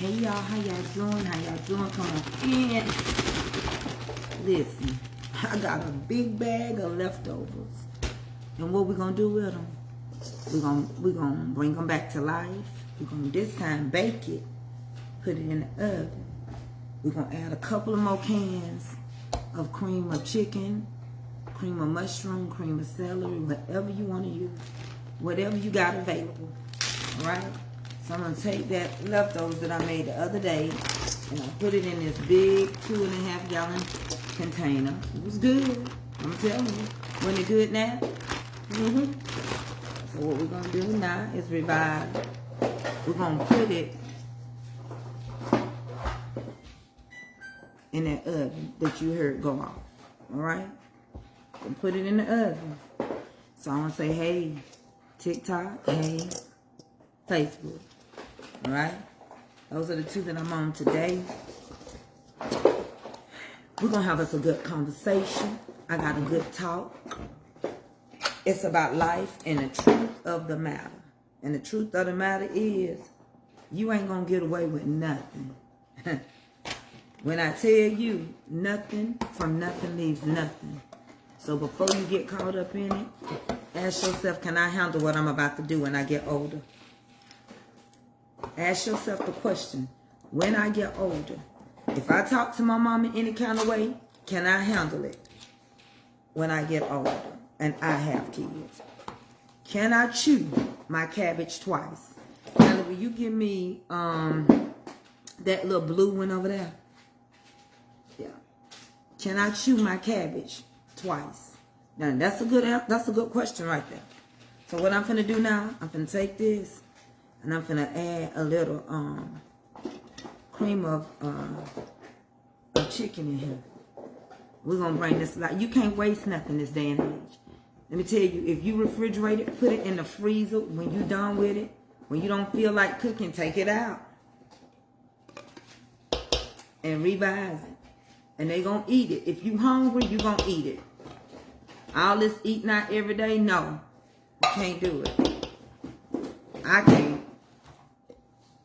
Hey y'all, how y'all doing? How y'all doing? Come on in. Listen, I got a big bag of leftovers. And what we gonna do with them? We're gonna bring them back to life. We're gonna this time bake it, put it in the oven. We're gonna add a couple of more cans of cream of chicken, cream of mushroom, cream of celery, whatever you want to use, whatever you got available. All right. So I'm gonna take that leftovers that I made the other day, and I put it in this big 2.5 gallon container. It was good. I'm telling you. Wasn't it good now? So what we're gonna do now is revive. We're gonna put it in that oven that you heard go off. All right? And put it in the oven. So I'm gonna say, hey, TikTok, hey, Facebook. All right? Those are the two that I'm on today. We're gonna have us a good conversation. I got a good talk. It's about life and the truth of the matter. And the truth of the matter is, you ain't gonna get away with nothing. When I tell you, nothing from nothing leaves nothing. So before you get caught up in it, ask yourself, can I handle what I'm about to do when I get older? Ask yourself the question, when I get older, if I talk to my mom in any kind of way, can I handle it when I get older and I have kids? Can I chew my cabbage twice? Now, will you give me that little blue one over there? Yeah. Can I chew my cabbage twice? Now that's a good question right there. So what I'm finna do now, I'm finna take this and I'm finna add a little cream of chicken in here. We're gonna bring this, like, you can't waste nothing this day and age. Let me tell you, if you refrigerate it, put it in the freezer. When you're done with it, when you don't feel like cooking, take it out and revise it. And they gonna eat it. If you hungry, you gonna eat it. All this eating out every day, no. You can't do it. I can't.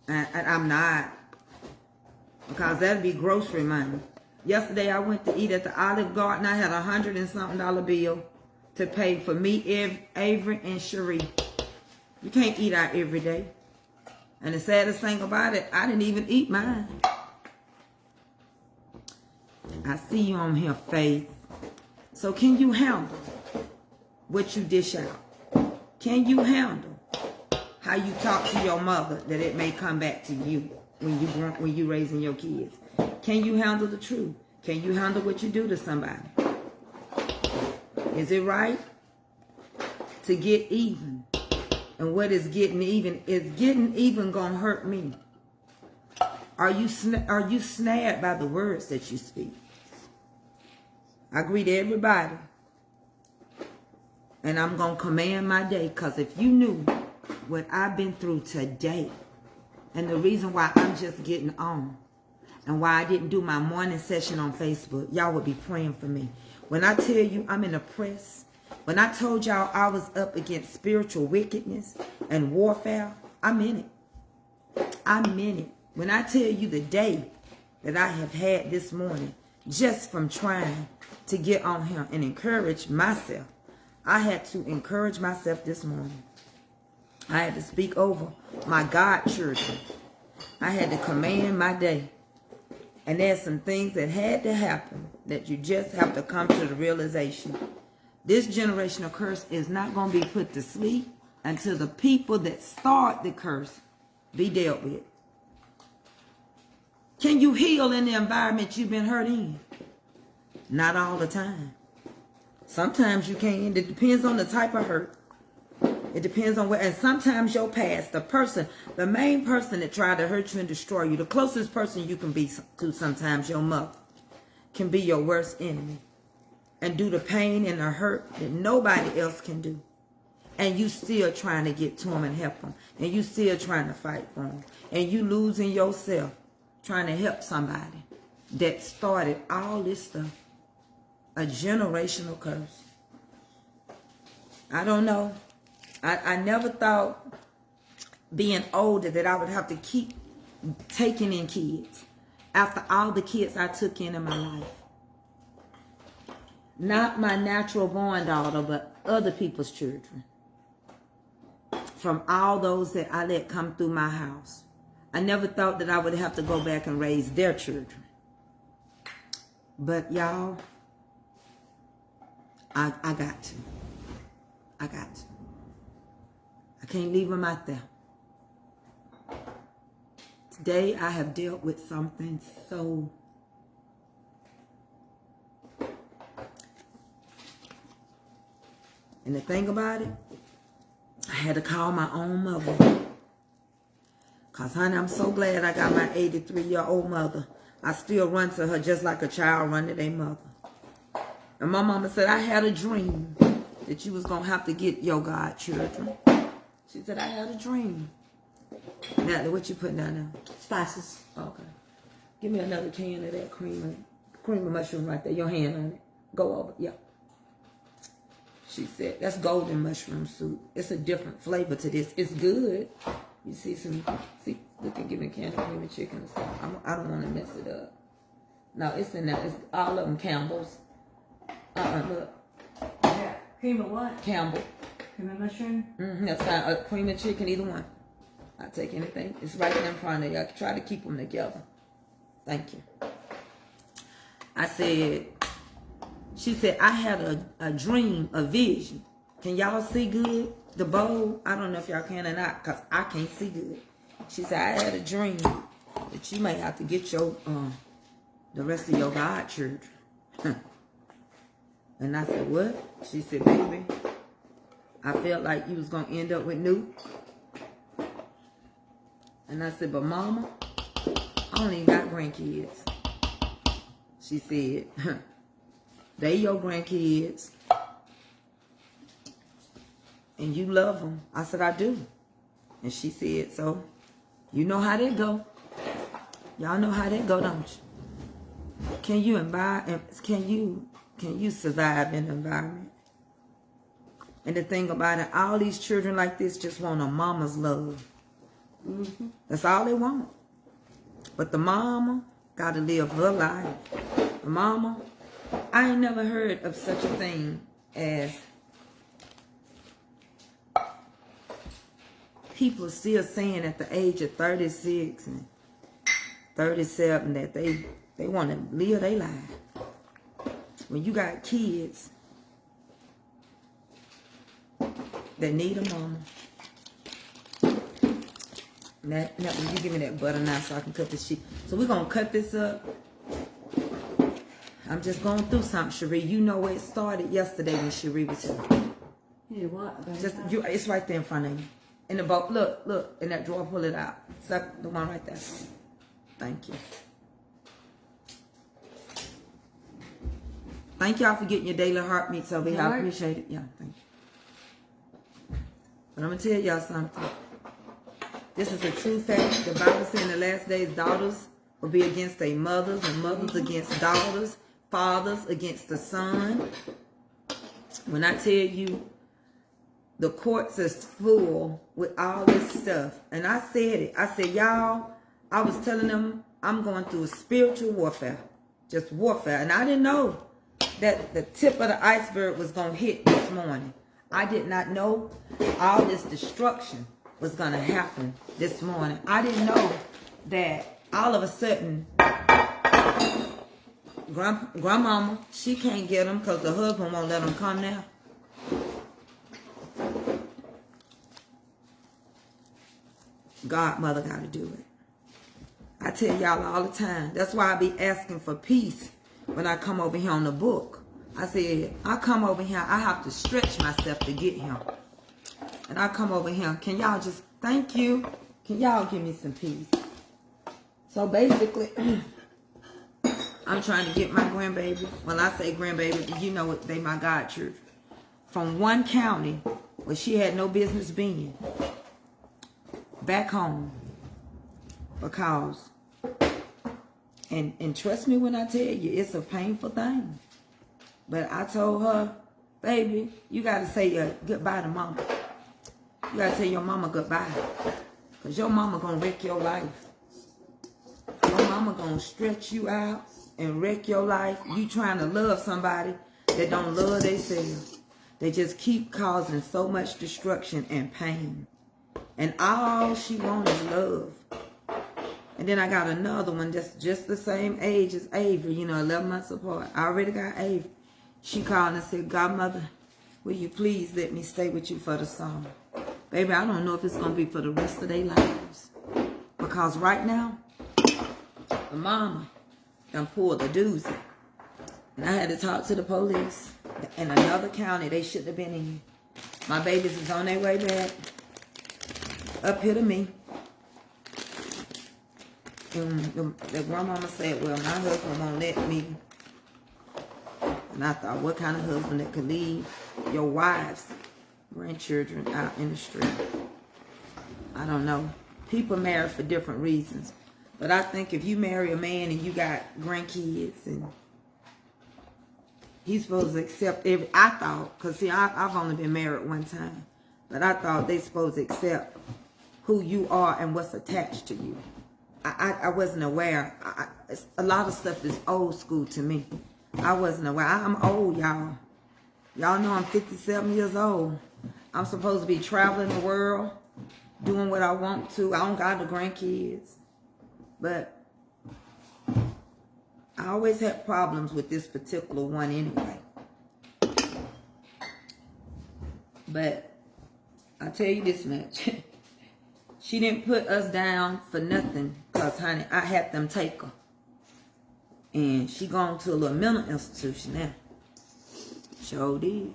I'm not. Because that'd be grocery money. Yesterday I went to eat at the Olive Garden. I had $100 and something bill to pay for me, Avery, and Cherie. You can't eat out every day. And the saddest thing about it, I didn't even eat mine. I see you on here, Faith. So can you handle what you dish out? Can you handle how you talk to your mother, that it may come back to you when you raising your kids? Can you handle the truth? Can you handle what you do to somebody? Is it right to get even? And what is getting even? Is getting even gonna hurt me? Are you snared by the words that you speak? I greet everybody. And I'm going to command my day. Because if you knew what I've been through today, and the reason why I'm just getting on, and why I didn't do my morning session on Facebook, y'all would be praying for me. When I tell you I'm in a press, when I told y'all I was up against spiritual wickedness and warfare, I'm in it. I'm in it. When I tell you the day that I have had this morning, just from trying to get on here and encourage myself, I had to encourage myself this morning. I had to speak over my godchildren. I had to command my day. And there's some things that had to happen that you just have to come to the realization. This generational curse is not going to be put to sleep until the people that start the curse be dealt with. Can you heal in the environment you've been hurt in? Not all the time. Sometimes you can. It depends on the type of hurt. It depends on where. And sometimes your past, the main person that tried to hurt you and destroy you, the closest person you can be to sometimes, your mother, can be your worst enemy. And do the pain and the hurt that nobody else can do. And you still trying to get to them and help them. And you still trying to fight for them. And you losing yourself trying to help somebody that started all this stuff. A generational curse. I don't know. I never thought being older that I would have to keep taking in kids. After all the kids I took in my life. Not my natural born daughter, but other people's children. From all those that I let come through my house. I never thought that I would have to go back and raise their children. But y'all, I got to. I got to. I can't leave them out there. Today I have dealt with something so... And the thing about it, I had to call my own mother. Because, honey, I'm so glad I got my 83-year-old mother. I still run to her just like a child run to their mother. And my mama said, I had a dream that you was going to have to get your godchildren. She said, I had a dream. Natalie, what you putting down there? Spices. Okay. Give me another can of that cream of mushroom right there. Your hand on it. Go over. Yeah. She said, that's golden mushroom soup. It's a different flavor to this. It's good. You see some, look and give me a can of cream and chicken and stuff. I don't want to mess it up. No, it's in there. It's all of them Campbell's. Look. Yeah. Cream of what? Campbell. Cream of mushroom? Mm-hmm. That's fine. Cream and chicken, either one. I'll take anything. It's right there in front of you. I try to keep them together. Thank you. I said, she said, I had a dream, a vision. Can y'all see good? The bowl? I don't know if y'all can or not, because I can't see good. She said, I had a dream that you may have to get your, the rest of your godchildren. And I said, what? She said, baby, I felt like you was going to end up with Nuke. And I said, but mama, I don't even got grandkids. She said, they your grandkids. And you love them. I said, I do. And she said, so, you know how that go. Y'all know how that go, don't you? Can you survive in an environment? And the thing about it, all these children like this just want a mama's love. Mm-hmm. That's all they want. But the mama got to live her life. The mama, I ain't never heard of such a thing as people still saying at the age of 36 and 37 that they want to live their life. When you got kids that need a mama. Now, will you give me that butter now so I can cut this sheet? So we're going to cut this up. I'm just going through something, Cherie. You know where it started yesterday when Cherie was here. Yeah, what? It's right there in front of you. In the boat. Look. In that drawer, pull it out. Suck the one right there. Thank you. Thank y'all for getting your daily heart meats over here. I appreciate it. Yeah, thank you. But I'm going to tell y'all something. This is a true fact. The Bible says in the last days, daughters will be against their mothers and mothers against daughters, fathers against the son. When I tell you the courts is full with all this stuff. And I said it. I said, y'all, I was telling them I'm going through a spiritual warfare. Just warfare. And I didn't know that the tip of the iceberg was going to hit this morning. I did not know all this destruction was going to happen this morning. I didn't know that all of a sudden grandmama, she can't get them because the husband won't let them come now. Godmother got to do it. I tell y'all all the time. That's why I be asking for peace when I come over here on the book. I said, I come over here, I have to stretch myself to get him. And I come over here, can y'all just, thank you. Can y'all give me some peace? So basically, I'm trying to get my grandbaby. When I say grandbaby, you know they my godchildren. From one county where she had no business being. Back home. Because, and trust me when I tell you, it's a painful thing. But I told her, baby, you got to say goodbye to mama. You got to tell your mama goodbye. Because your mama going to wreck your life. mama gonna stretch you out and wreck your life. You trying to love somebody that don't love themselves. They just keep causing so much destruction and pain. And all she wants is love. And then I got another one that's just the same age as Avery, you know, 11 months apart. I already got Avery. She called and said, Godmother, will you please let me stay with you for the summer? Baby, I don't know if it's going to be for the rest of their lives. Because right now, the mama done pulled the doozy. And I had to talk to the police. In another county they shouldn't have been in. My babies is on their way back. Up here to me. And the grandmama said, well, my husband won't let me. And I thought, what kind of husband that could leave your wives, grandchildren out in the street? I don't know. People marry for different reasons. But I think if you marry a man and you got grandkids and he's supposed to accept every, I thought, because see, I've only been married one time. But I thought they supposed to accept who you are and what's attached to you. I wasn't aware. A lot of stuff is old school to me. I wasn't aware. I'm old, y'all. Y'all know I'm 57 years old. I'm supposed to be traveling the world, doing what I want to. I don't got the grandkids. But I always had problems with this particular one anyway. But I'll tell you this much. She didn't put us down for nothing. Because, honey, I had them take her. And she gone to a little mental institution now. Sure did.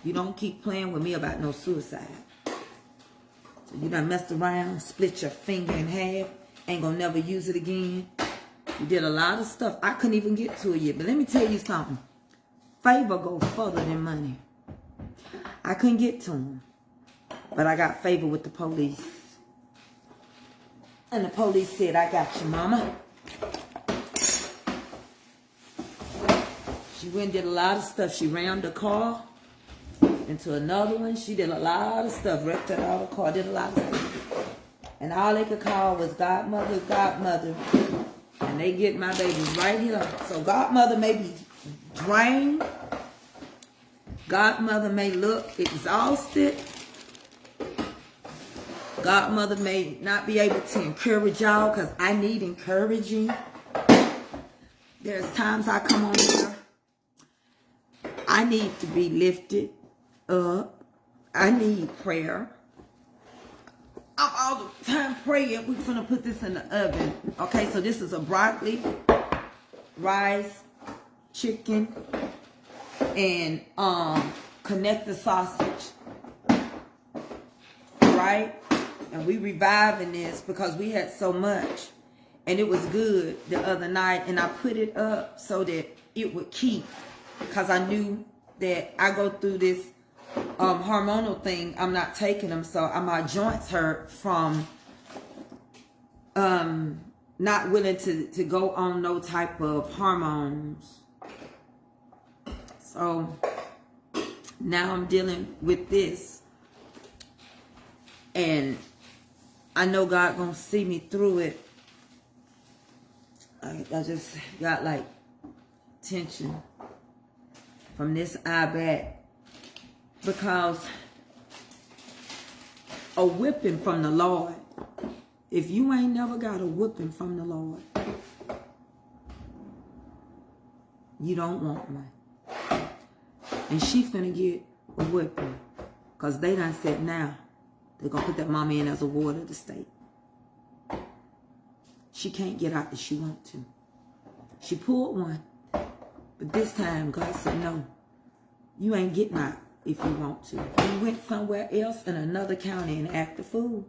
You don't keep playing with me about no suicide. So you done messed around, split your finger in half, ain't gonna never use it again. You did a lot of stuff. I couldn't even get to it yet. But let me tell you something. Favor go further than money. I couldn't get to him. But I got favor with the police. And the police said, I got you, mama. She went and did a lot of stuff. She rammed the car into another one. She did a lot of stuff. Wrecked her out of the car. Did a lot of stuff. And all they could call was Godmother, Godmother. And they get my babies right here. So Godmother may be drained. Godmother may look exhausted. Godmother may not be able to encourage y'all because I need encouraging. There's times I come on here. I need to be lifted up. I need prayer. I'm all the time praying. We're going to put this in the oven. Okay, so this is a broccoli, rice, chicken, and connect the sausage. Right? And we reviving this because we had so much. And it was good the other night. And I put it up so that it would keep. Because I knew that I go through this hormonal thing. I'm not taking them. So my joints hurt from not willing to go on no type of hormones. So now I'm dealing with this. And I know God gonna see me through it. I just got like tension from this eye back. Because a whipping from the Lord, if you ain't never got a whipping from the Lord, you don't want one. And she finna get a whipping. Because they done said now, they're going to put that mama in as a ward of the state. She can't get out if she want to. She pulled one. But this time, God said, no. You ain't getting out if you want to. You went somewhere else in another county and act a fool.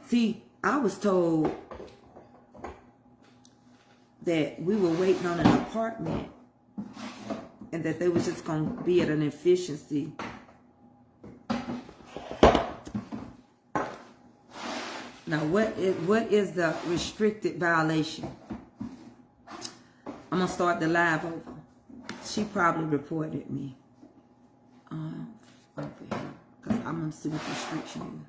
See, I was told that we were waiting on an apartment. And that they was just going to be at an efficiency. Now, what is the restricted violation? I'm going to start the live over. She probably reported me. Over here. Because I'm going to see what the restriction is.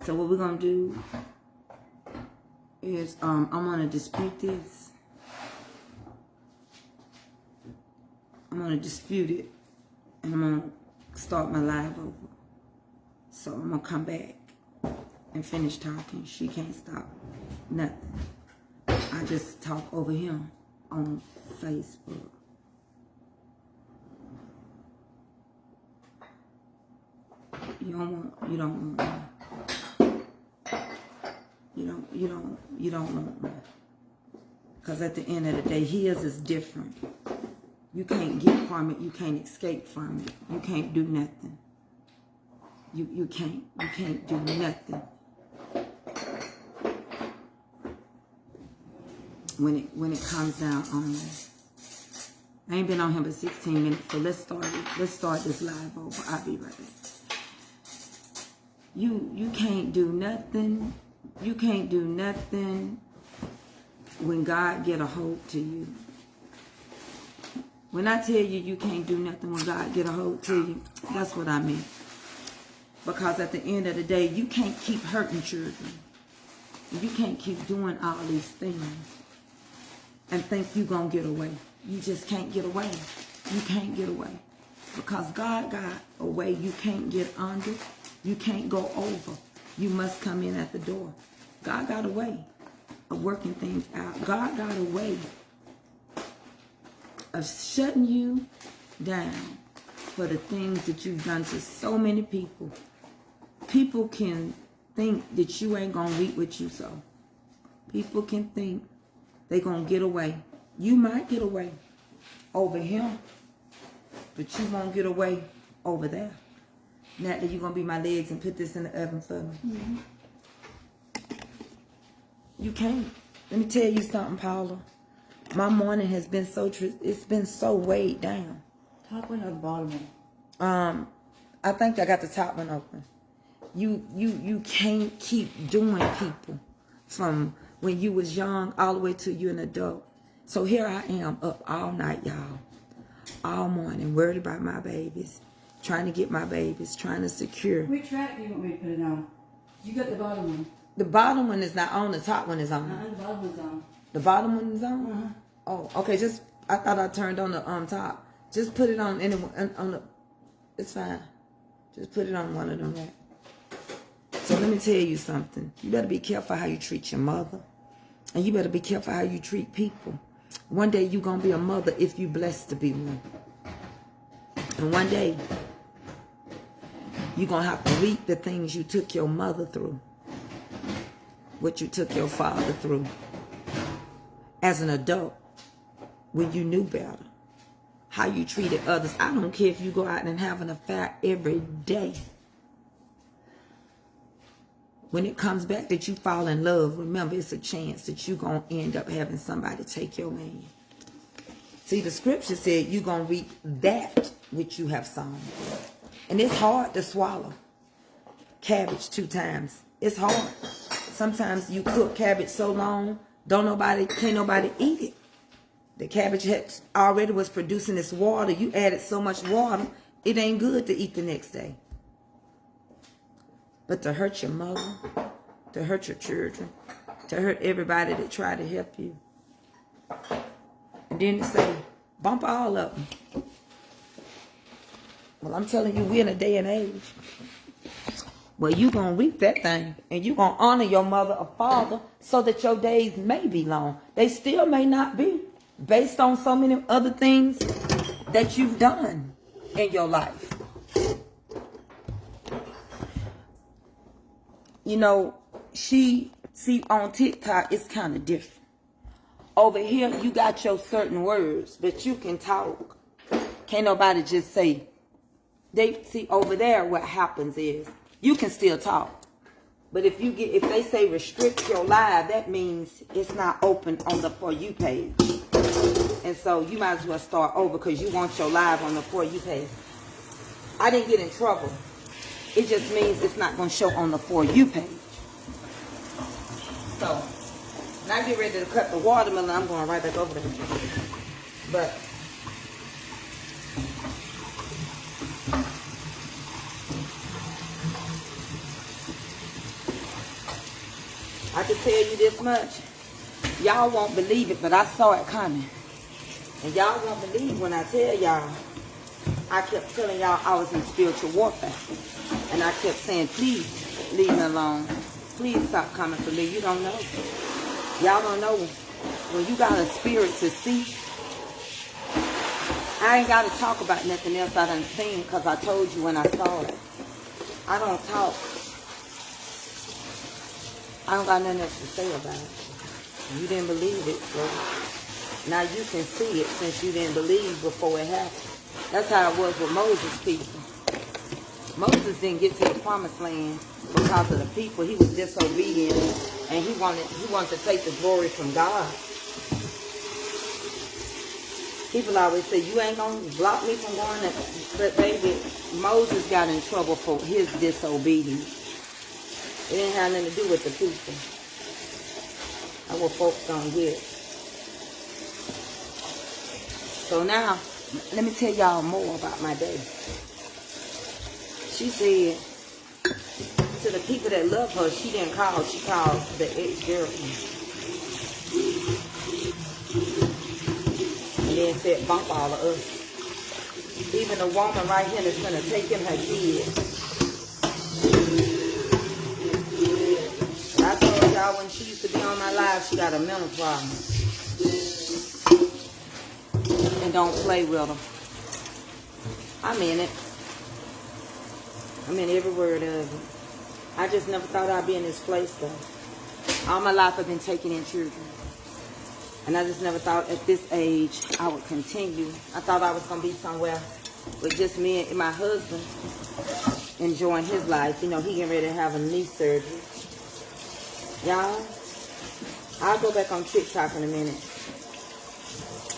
So what we're going to do is I'm going to dispute this. I'm going to dispute it. And I'm going to start my live over. So I'm going to come back and finish talking. She can't stop nothing. I just talk over him on Facebook. You don't want me. Because at the end of the day, his is different. You can't get from it. You can't escape from it. You can't do nothing. You can't do nothing. When it comes down on me. I ain't been on him but 16 minutes, so let's start this live over. I'll be right back. You can't do nothing. You can't do nothing when God get a hold to you. When I tell you can't do nothing when God get a hold to you, that's what I mean. Because at the end of the day, you can't keep hurting children. You can't keep doing all these things and think you're going to get away. You just can't get away. You can't get away. Because God got a way you can't get under. You can't go over. You must come in at the door. God got a way of working things out. God got a way of shutting you down for the things that you've done to so many people. People can think that you ain't going to reap what you sow. People can think they're going to get away. You might get away over him, but you won't get away over there. Natalie, you're going to be my legs and put this in the oven for me. Mm-hmm. You can't. Let me tell you something, Paula. My morning has been it's been so weighed down. Top one or the bottom one? I think I got the top one open. You can't keep doing people from when you was young all the way to you an adult. So here I am up all night, y'all. All morning, worried about my babies. Trying to get my babies, trying to secure. Which rack do you want me to put it on? You got the bottom one. The bottom one is not on, the top one is on. The bottom one's on. The bottom one is on? Oh, okay, I thought I turned on the top. Just put it on on the, it's fine. Just put it on one of them racks. So let me tell you something. You better be careful how you treat your mother. And you better be careful how you treat people. One day you're going to be a mother if you're blessed to be one. And one day, you're going to have to reap the things you took your mother through. What you took your father through. As an adult, when you knew better. How you treated others. I don't care if you go out and have an affair every day. When it comes back that you fall in love, remember it's a chance that you're going to end up having somebody take your man. See, the scripture said you're going to reap that which you have sown. And it's hard to swallow cabbage 2 times. It's hard. Sometimes you cook cabbage so long, can't nobody eat it. The cabbage already was producing this water. You added so much water, it ain't good to eat the next day. But to hurt your mother, to hurt your children, to hurt everybody that tried to help you. And then to say, bump all of them. Well, I'm telling you, we're in a day and age where you're going to reap that thing. And you're going to honor your mother or father so that your days may be long. They still may not be, based on so many other things that you've done in your life. You know, see, on TikTok, it's kind of different. Over here, you got your certain words, but you can talk. Can't nobody just say. Over there, what happens is, you can still talk. But if they say restrict your live, that means it's not open on the For You page. And so you might as well start over because you want your live on the For You page. I didn't get in trouble. It just means it's not going to show on the For You page. So, when I get ready to cut the watermelon, I'm going right back over there. But, I can tell you this much. Y'all won't believe it, but I saw it coming. And y'all won't believe when I tell y'all. I kept telling y'all I was in spiritual warfare. And I kept saying, please leave me alone. Please stop coming for me. You don't know. Y'all don't know. When you got a spirit to see, I ain't got to talk about nothing else I done seen, because I told you when I saw it. I don't talk. I don't got nothing else to say about it. You didn't believe it, so now you can see it since you didn't believe before it happened. That's how it was with Moses' people. Moses didn't get to the promised land because of the people. He was disobedient, and he wanted to take the glory from God. People always say, you ain't going to block me from going there. But baby, Moses got in trouble for his disobedience. It didn't have nothing to do with the people. That's what folks don't get. So now, let me tell y'all more about my day. She said to the people that love her, she didn't call. She called the ex-girlfriend. And then said, bump all of us. Even the woman right here that's going to take in her kids. I told y'all when she used to be on my live, she got a mental problem. And don't play with her. I mean it. I mean every word of it. I just never thought I'd be in this place though. All my life I've been taking in children. And I just never thought at this age I would continue. I thought I was going to be somewhere with just me and my husband enjoying his life. You know, he getting ready to have a knee surgery. Y'all, I'll go back on TikTok in a minute.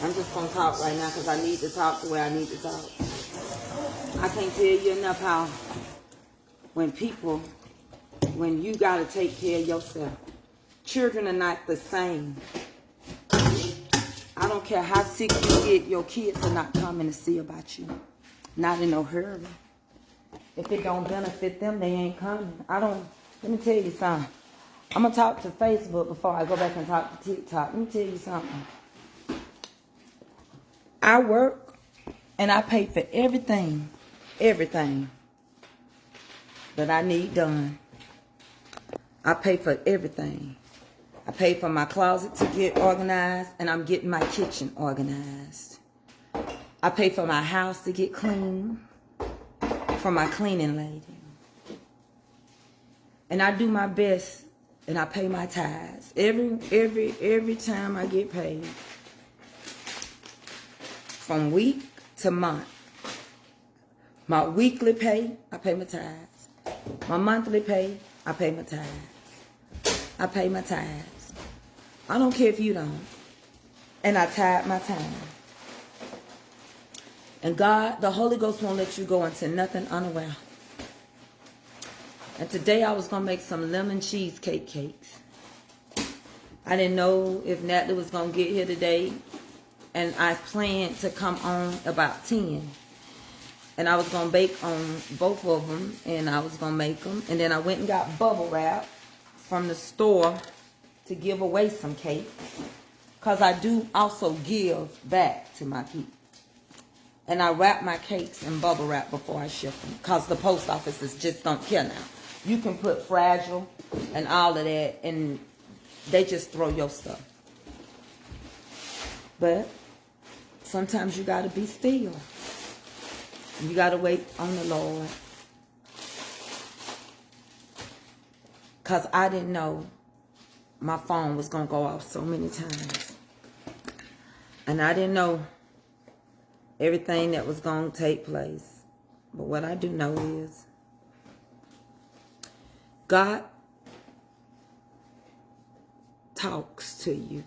I'm just going to talk right now because I need to talk the way I need to talk. I can't tell you enough how when you got to take care of yourself. Children are not the same. I don't care how sick you get, your kids are not coming to see about you. Not in no hurry. If it don't benefit them, they ain't coming. Let me tell you something. I'm going to talk to Facebook before I go back and talk to TikTok. Let me tell you something. I work and I pay for everything that I need done. I pay for everything. I pay for my closet to get organized, and I'm getting my kitchen organized. I pay for my house to get clean, for my cleaning lady. And I do my best, and I pay my tithes. Every time I get paid. From week to month. My weekly pay, I pay my tithes. My monthly pay, I pay my tithes. I pay my tithes. I don't care if you don't. And I tithe my time. And God, the Holy Ghost won't let you go into nothing unaware. And today I was going to make some lemon cheesecake cakes. I didn't know if Natalie was going to get here today. And I planned to come on about 10. And I was going to bake on both of them. And I was going to make them. And then I went and got bubble wrap from the store to give away some cakes. Because I do also give back to my people. And I wrap my cakes in bubble wrap before I ship them. Because the post offices just don't care now. You can put fragile and all of that. And they just throw your stuff. But sometimes you got to be still. You got to wait on the Lord. Because I didn't know my phone was going to go off so many times. And I didn't know everything that was going to take place. But what I do know is God talks to you.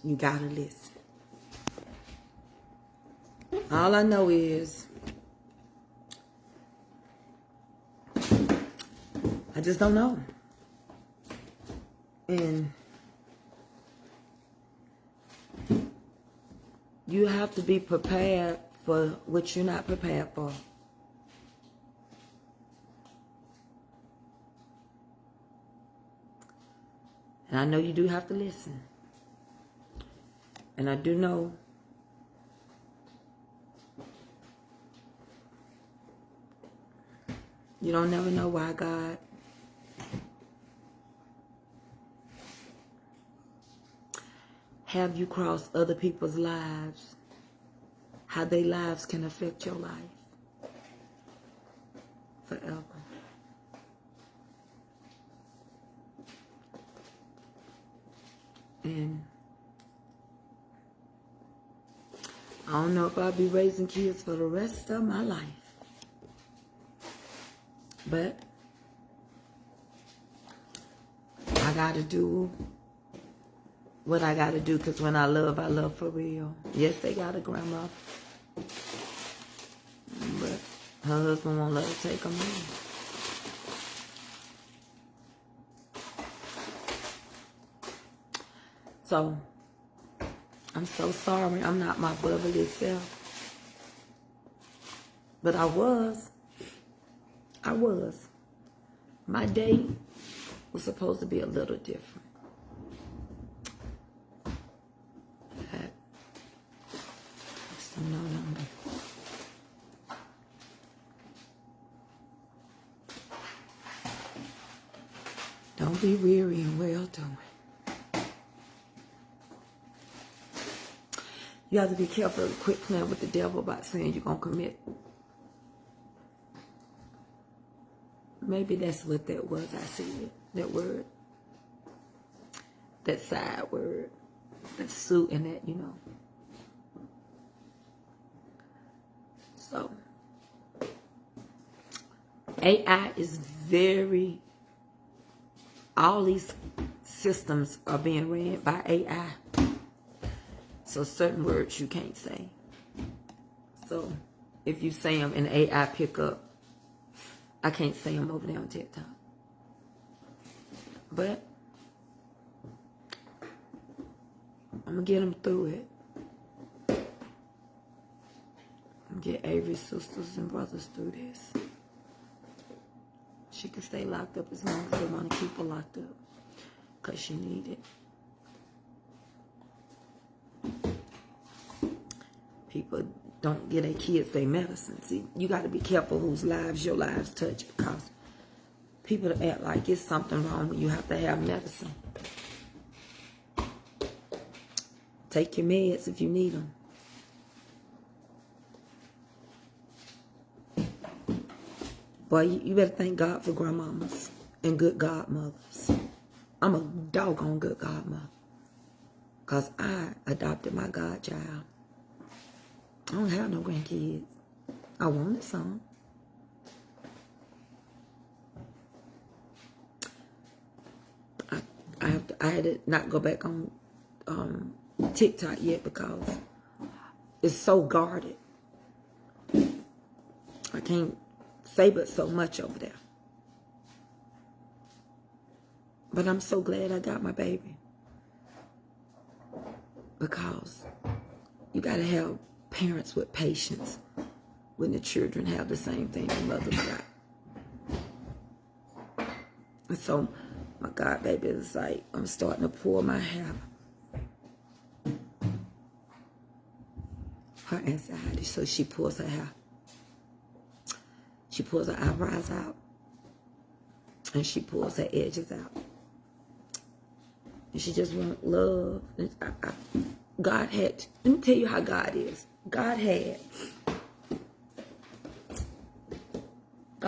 You got to listen. All I know is I just don't know. And you have to be prepared for what you're not prepared for. And I know you do have to listen. And I do know you don't never know why God have you cross other people's lives, how their lives can affect your life forever. And I don't know if I'll be raising kids for the rest of my life. But I got to do what I got to do, because when I love for real. Yes, they got a grandma. But her husband won't let her take them in. So, I'm so sorry I'm not my bubbly self. But I was. My day was supposed to be a little different. That's no number. Don't be weary and well doing. You have to be careful to quit playing with the devil about saying you're going to commit. Maybe that's what that was. I see it. That word. That side word. That suit and that, you know. So, AI is very, all these systems are being ran by AI. So certain words you can't say. So if you say them in AI pickup, I can't say them over there on TikTok. But I'm going to get them through it. I'm going to get Avery's sisters and brothers through this. She can stay locked up as long as they want to keep her locked up. Because she needs it. People don't give their kids their medicine. See, you got to be careful whose lives your lives touch, because people act like it's something wrong when you have to have medicine. Take your meds if you need them. Boy, you better thank God for grandmamas and good godmothers. I'm a doggone good godmother, because I adopted my godchild. I don't have no grandkids. I wanted some. I had to not go back on TikTok yet, because it's so guarded. I can't say but so much over there. But I'm so glad I got my baby, because you got to have parents with patience when the children have the same thing the mothers got. And so my god baby is like, I'm starting to pull my hair. Her anxiety, so she pulls her hair. She pulls her eyebrows out. And she pulls her edges out. And she just wants love. God had, let me tell you how God is. God had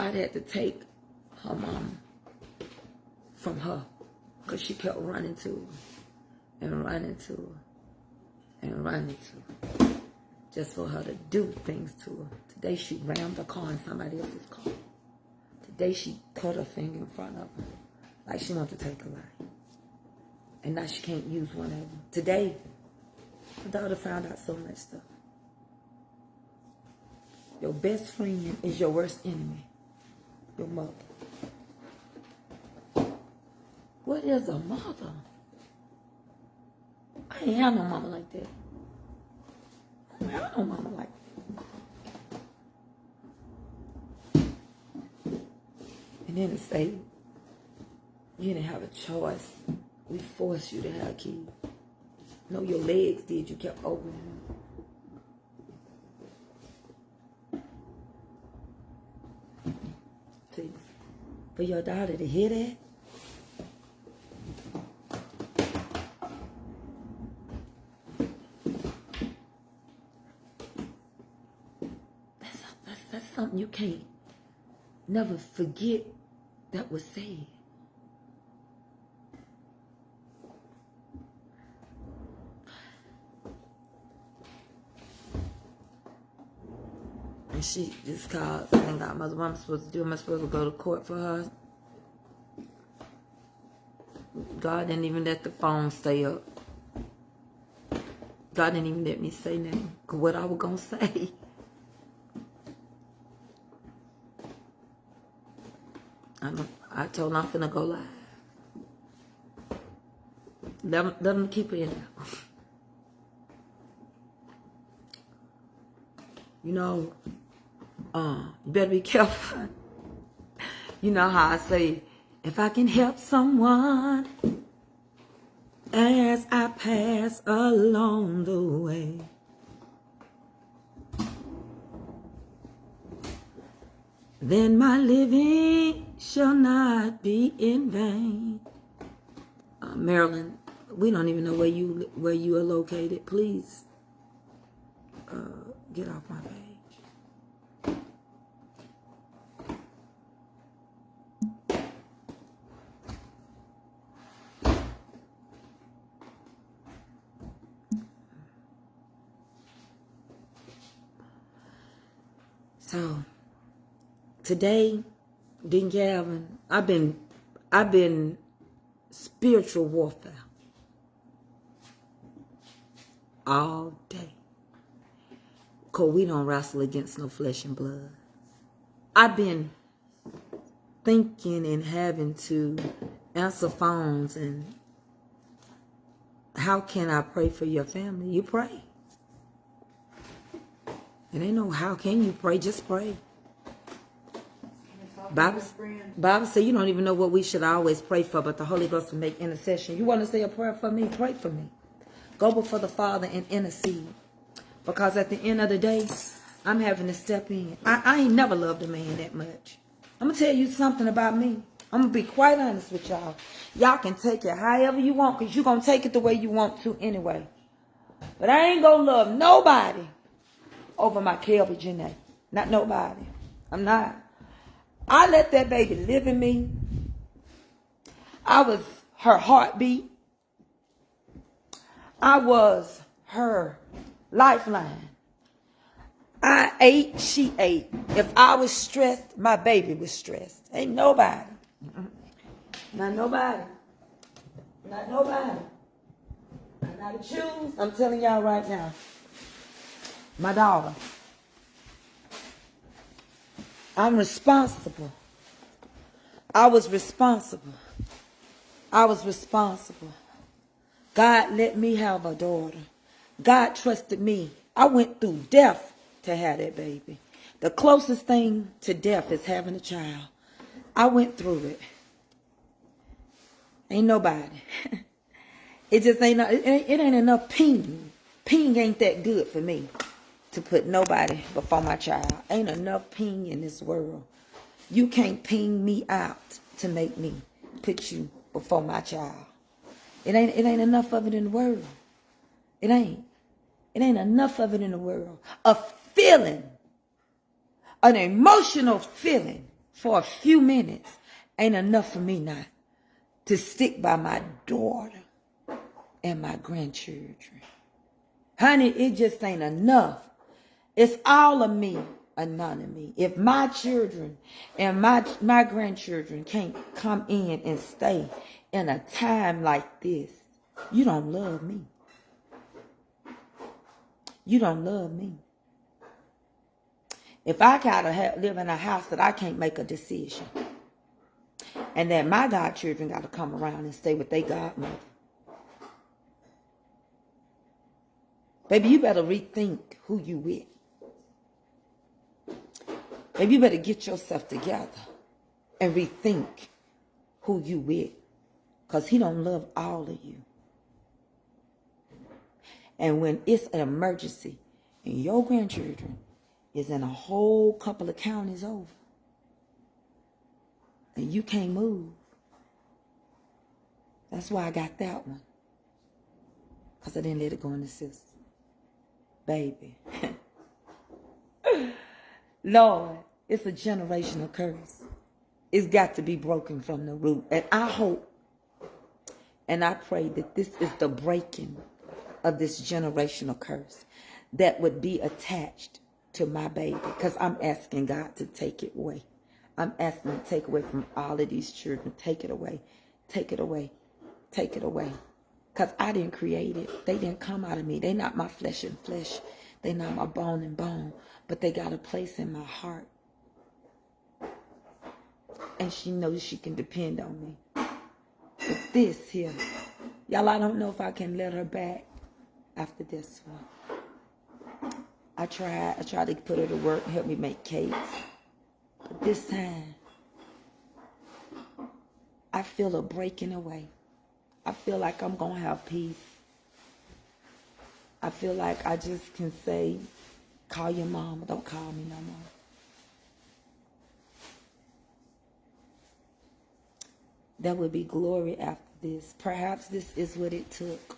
to take her mom from her, because she kept running to her and running to her and running to her, just for her to do things to her. Today she rammed her car in somebody else's car. Today she put her finger in front of her like she wanted to take her life. And now she can't use one of them. Today, her daughter found out so much stuff. Your best friend is your worst enemy. Your mother. What is a mother? I ain't have no mama like that. I don't have no mama like that. And then it say, you didn't have a choice We forced you to have kids. No, your legs did. You kept opening them. See, for your daughter to hear that, that's something you can't never forget that was said. And she just called and got mother. What am I supposed to do? Am I supposed to go to court for her? God didn't even let the phone stay up. God didn't even let me say nothing. Cause what I was gonna say. I told him I'm finna go live. Let them keep it in there. You know, you better be careful. You know how I say, if I can help someone as I pass along the way, then my living shall not be in vain. Marilyn, we don't even know where you are located. Please get off my page. So today, Dean Gavin, I've been spiritual warfare all day. Cause we don't wrestle against no flesh and blood. I've been thinking and having to answer phones and how can I pray for your family? You pray. It ain't no how can you pray, just pray. Bible says you don't even know what we should always pray for, but the Holy Ghost will make intercession. You want to say a prayer for me? Pray for me. Go before the Father and intercede. Because at the end of the day, I'm having to step in. I ain't never loved a man that much. I'm going to tell you something about me. I'm going to be quite honest with y'all. Y'all can take it however you want because you're going to take it the way you want to anyway. But I ain't going to love nobody over my Kelby Janae. Not nobody. I'm not. I let that baby live in me. I was her heartbeat. I was her lifeline. I ate, she ate. If I was stressed, my baby was stressed. Ain't nobody. Not nobody. Not nobody. I gotta choose. I'm telling y'all right now. My daughter. I'm responsible. I was responsible. I was responsible. God let me have a daughter. God trusted me. I went through death to have that baby. The closest thing to death is having a child. I went through it. Ain't nobody. It just ain't. It ain't enough ping. Ping ain't that good for me to put nobody before my child. Ain't enough ping in this world. You can't ping me out to make me put you before my child. It ain't enough of it in the world. It ain't. It ain't enough of it in the world. A feeling, an emotional feeling for a few minutes ain't enough for me not to stick by my daughter and my grandchildren. Honey, it just ain't enough. It's all of me and none of me. If my children and my grandchildren can't come in and stay in a time like this, you don't love me. You don't love me. If I gotta live in a house that I can't make a decision, and that my godchildren gotta come around and stay with their godmother, baby, you better rethink who you with. Baby, you better get yourself together and rethink who you with. Because he don't love all of you. And when it's an emergency and your grandchildren is in a whole couple of counties over and you can't move, that's why I got that one. Because I didn't let it go in the system. Baby. Lord, it's a generational curse. It's got to be broken from the root. And I hope and I pray that this is the breaking of this generational curse that would be attached to my baby. Because I'm asking God to take it away. I'm asking him to take away from all of these children. Take it away. Take it away. Take it away. Because I didn't create it. They didn't come out of me. They not my flesh and flesh. They not my bone and bone. But they got a place in my heart. And she knows she can depend on me. But this here, y'all, I don't know if I can let her back after this one. I tried to put her to work and help me make cakes. But this time, I feel a breaking away. I feel like I'm going to have peace. I feel like I just can say, call your mama. Don't call me no more. There would be glory after this. Perhaps this is what it took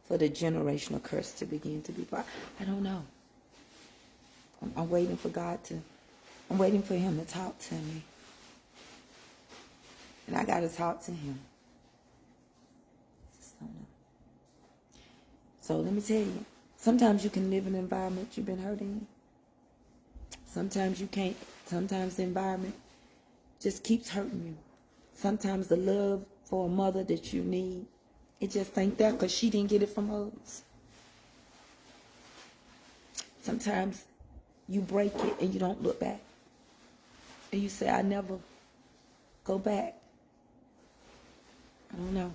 for the generational curse to begin to be brought. I don't know. I'm waiting for God to, I'm waiting for him to talk to me. And I got to talk to him. Just don't know. So let me tell you, sometimes you can live in an environment you've been hurt in. Sometimes you can't. Sometimes the environment just keeps hurting you. Sometimes the love for a mother that you need, it just ain't there because she didn't get it from us. Sometimes you break it and you don't look back. And you say, I never go back. I don't know.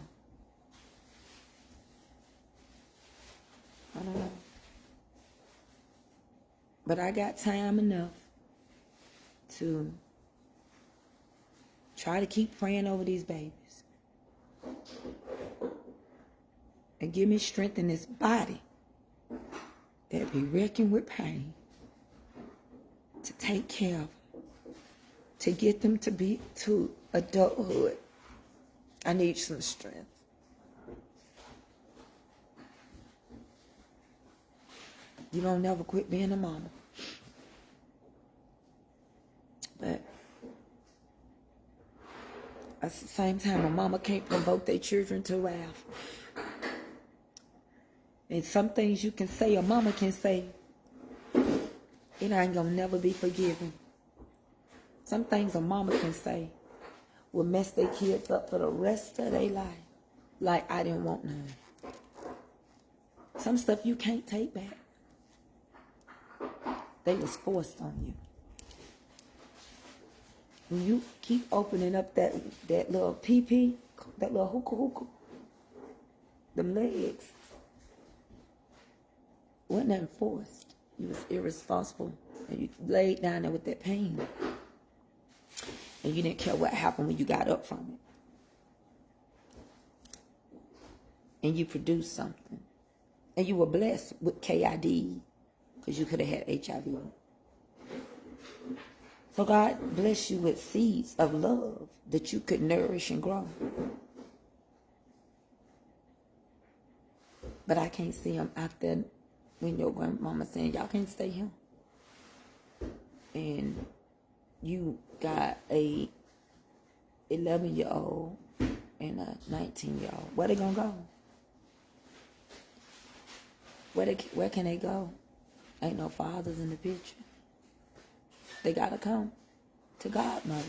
I don't know. But I got time enough to try to keep praying over these babies. And give me strength in this body that be wrecking with pain to take care of them, to get them to be to adulthood. I need some strength. You don't never quit being a mama. But at the same time, a mama can't provoke their children to wrath. And some things you can say, a mama can say, it ain't gonna never be forgiven. Some things a mama can say will mess their kids up for the rest of their life. Like, I didn't want none. Some stuff you can't take back. They was forced on you. When you keep opening up that little pee-pee, that little hookah, them legs, wasn't nothing forced. You was irresponsible. And you laid down there with that pain. And you didn't care what happened when you got up from it. And you produced something. And you were blessed with KID. Because you could have had HIV. So God bless you with seeds of love that you could nourish and grow. But I can't see them after when your grandmama saying, y'all can't stay here. And you got a 11-year-old and a 19-year-old. Where they gonna go? Where can they go? Ain't no fathers in the picture. They gotta come to Godmother.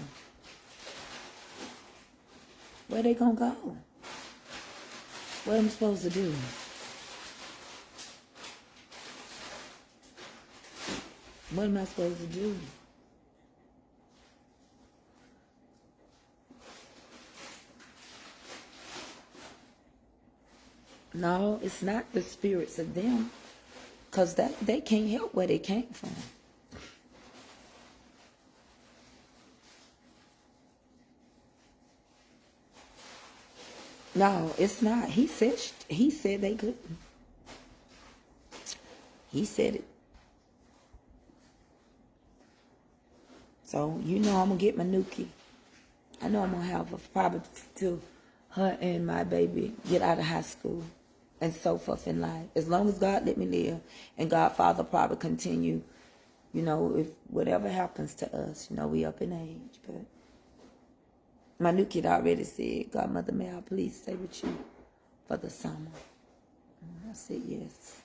Where they gonna go? What am I supposed to do? What am I supposed to do? No, it's not the spirits of them. Because they can't help where they came from. No, it's not. He said they couldn't. He said it. So you know I'm gonna get my nookie. I know I'm gonna have a probably till her and my baby get out of high school and so forth in life. As long as God let me live, and God Father probably continue. You know, if whatever happens to us, you know, we up in age, but my new kid already said, Godmother, may I please stay with you for the summer? And I said, yes.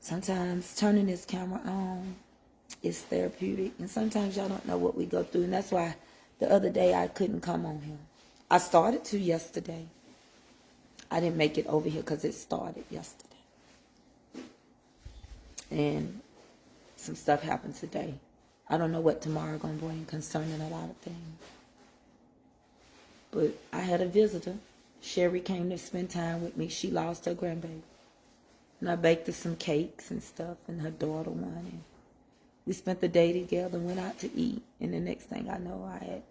Sometimes turning this camera on is therapeutic, and sometimes y'all don't know what we go through, and that's why the other day I couldn't come on here. I started to yesterday. I didn't make it over here because it started yesterday. And some stuff happened today. I don't know what tomorrow gonna bring concerning a lot of things. But I had a visitor. Sherry came to spend time with me. She lost her grandbaby. And I baked her some cakes and stuff, and her daughter won. And we spent the day together, went out to eat. And the next thing I know, I had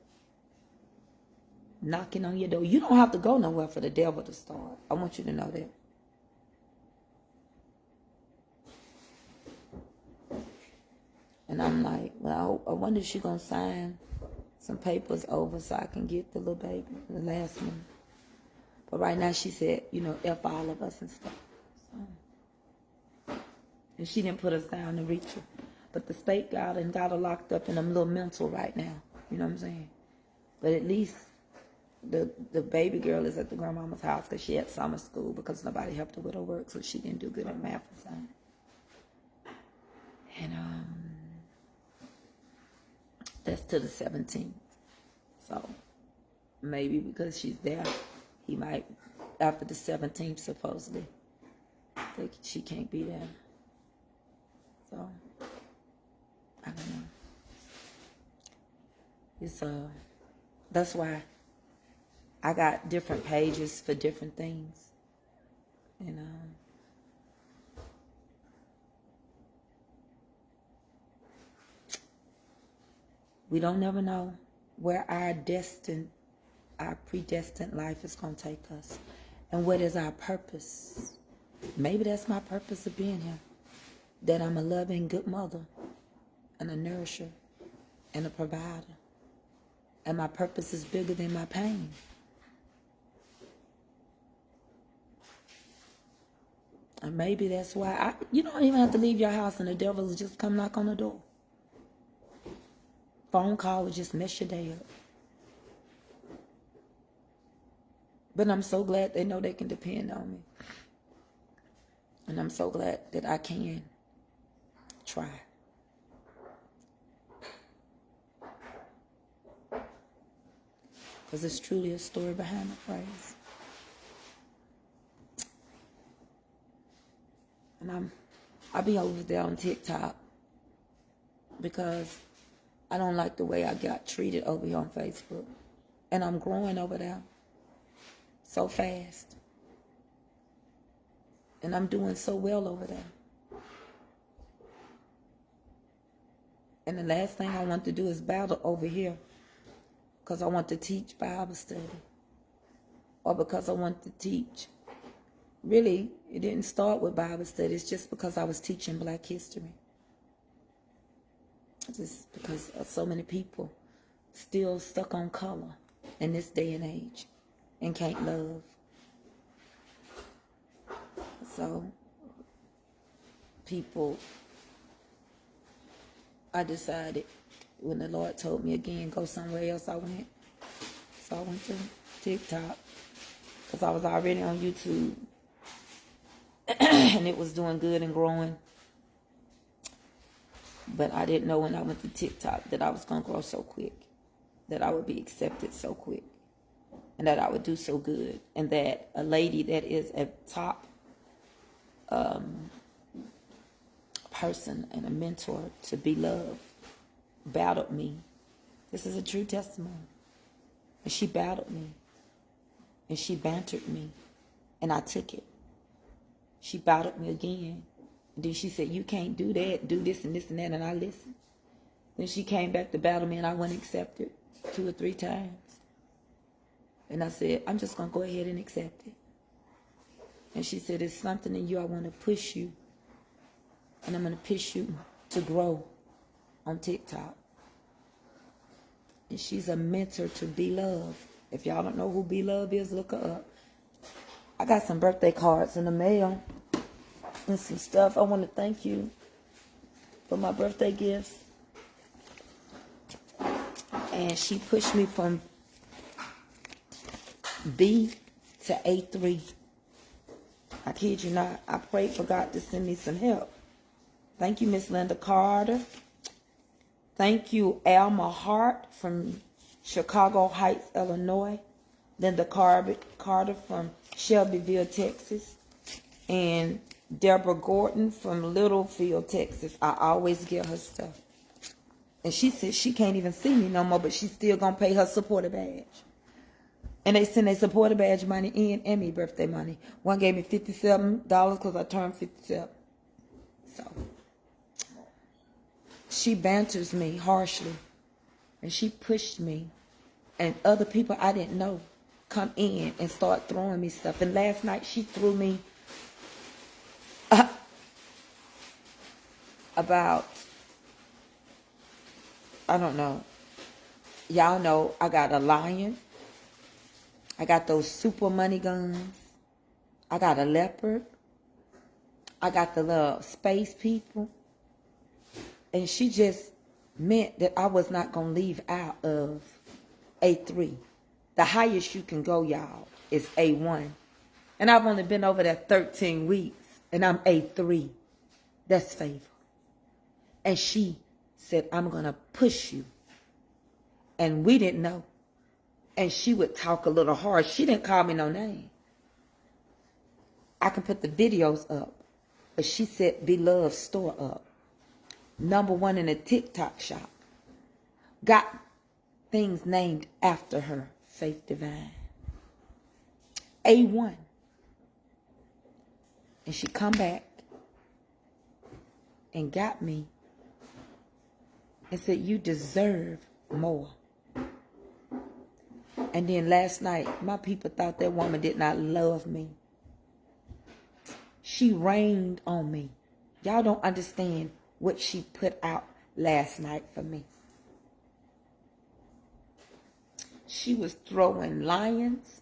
knocking on your door. You don't have to go nowhere for the devil to start. I want you to know that. And I'm like, well, I wonder if she's going to sign some papers over so I can get the little baby, the last one. But right now she said, you know, F all of us and stuff. So. And she didn't put us down to reach her. But the state got her locked up in them little mental right now. You know what I'm saying? But at least the baby girl is at the grandmama's house because she had summer school because nobody helped her with her work, so she didn't do good in math and science. And that's to the 17th. So maybe because she's there, he might, after the 17th, supposedly, think she can't be there. So I don't know. It's that's why I got different pages for different things. And we don't never know where our predestined life is going to take us. And what is our purpose? Maybe that's my purpose of being here. That I'm a loving, good mother and a nourisher and a provider. And my purpose is bigger than my pain. And maybe that's why you don't even have to leave your house and the devil will just come knock on the door. Phone call would just mess your day up. But I'm so glad they know they can depend on me. And I'm so glad that I can try. Because it's truly a story behind the praise. And I'll be over there on TikTok because I don't like the way I got treated over here on Facebook. And I'm growing over there so fast. And I'm doing so well over there. And the last thing I want to do is battle over here because I want to teach Bible study. Or because I want to teach. Really, it didn't start with Bible study. It's just because I was teaching Black history. Just because so many people still stuck on color in this day and age and can't love. So, I decided when the Lord told me again, go somewhere else, I went. So I went to TikTok because I was already on YouTube and it was doing good and growing. But I didn't know when I went to TikTok that I was going to grow so quick, that I would be accepted so quick, and that I would do so good, and that a lady that is a top person and a mentor to be loved battled me. This is a true testimony. And she battled me, and she bantered me, and I took it. She battled me again. And then she said, you can't do that, do this and this and that, and I listened. Then she came back to battle me, and I wouldn't accept it. 2 or 3 times. And I said, I'm just going to go ahead and accept it. And she said, it's something in you. I want to push you. And I'm going to push you to grow on TikTok. And she's a mentor to Be Love. If y'all don't know who Be Love is, look her up. I got some birthday cards in the mail and some stuff. I want to thank you for my birthday gifts. And she pushed me from B to A3. I kid you not. I prayed for God to send me some help. Thank you, Miss Linda Carter. Thank you, Alma Hart from Chicago Heights, Illinois. Linda Carter from Shelbyville, Texas. And Deborah Gordon from Littlefield, Texas. I always get her stuff. And she said she can't even see me no more, but she's still going to pay her supporter badge. And they send their supporter badge money in and me birthday money. One gave me $57 because I turned 57. So she banters me harshly. And she pushed me. And other people I didn't know come in and start throwing me stuff. And last night she threw me about, I don't know. Y'all know I got a lion. I got those super money guns. I got a leopard. I got the little space people. And she just meant that I was not going to leave out of A3. The highest you can go, y'all, is A1. And I've only been over there 13 weeks. And I'm A3. That's favor. And she said, I'm going to push you. And we didn't know. And she would talk a little hard. She didn't call me no name. I can put the videos up. But she said, Beloved store up. #1 in the TikTok shop. Got things named after her. Faith Divine. A1. And she come back and got me and said, you deserve more. And then last night, my people thought that woman did not love me. She rained on me. Y'all don't understand what she put out last night for me. She was throwing lions,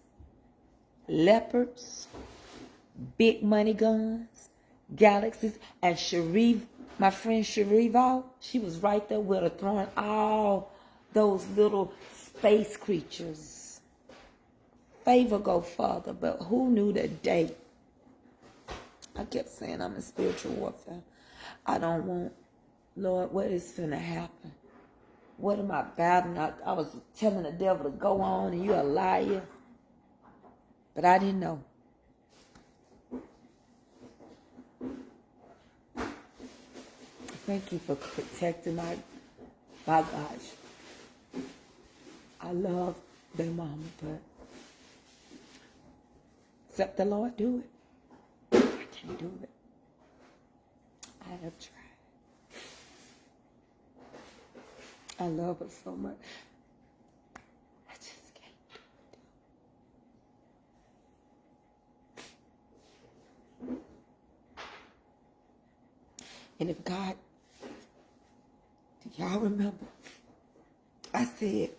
leopards, big money guns, galaxies, and Sharif, my friend Sharival, she was right there with her throwing all those little space creatures. Favor go further, but who knew the day? I kept saying I'm in spiritual warfare. I don't want, Lord, what is going to happen? What am I battling? I was telling the devil to go on and you're a liar. But I didn't know. Thank you for protecting my gosh. I love their mama, but except the Lord do it. I can't do it. I have tried. I love her so much. I just can't do it. And if God, do y'all remember? I said,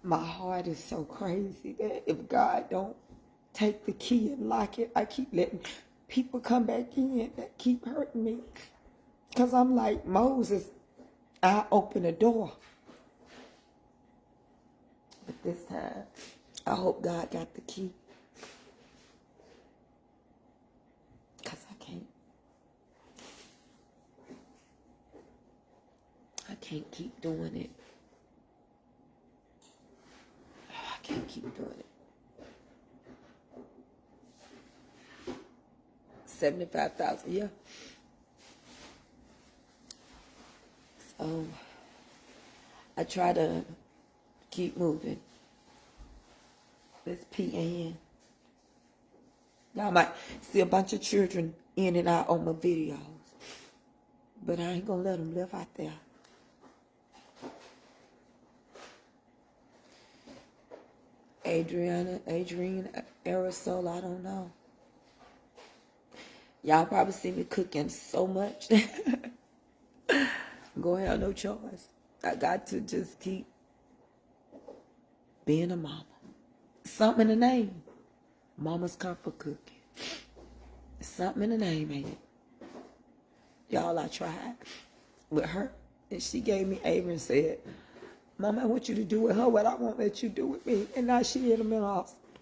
my heart is so crazy that if God don't take the key and lock it, I keep letting people come back in that keep hurting me. Because I'm like Moses, I open the door. But this time, I hope God got the key. Because I can't keep doing it. I can't keep doing it. 75,000, yeah. So I try to keep moving. This PN. Y'all might see a bunch of children in and out on my videos. But I ain't gonna let them live out there. Adrienne, aerosol, I don't know. Y'all probably see me cooking so much. I'm gonna have no choice. I got to just keep being a mama. Something in the name. Mama's comfort cooking. Something in the name, ain't it? Y'all, I tried with her. And she gave me Avery and said, Mama, I want you to do with her what I won't let you do with me. And now she in the mental hospital.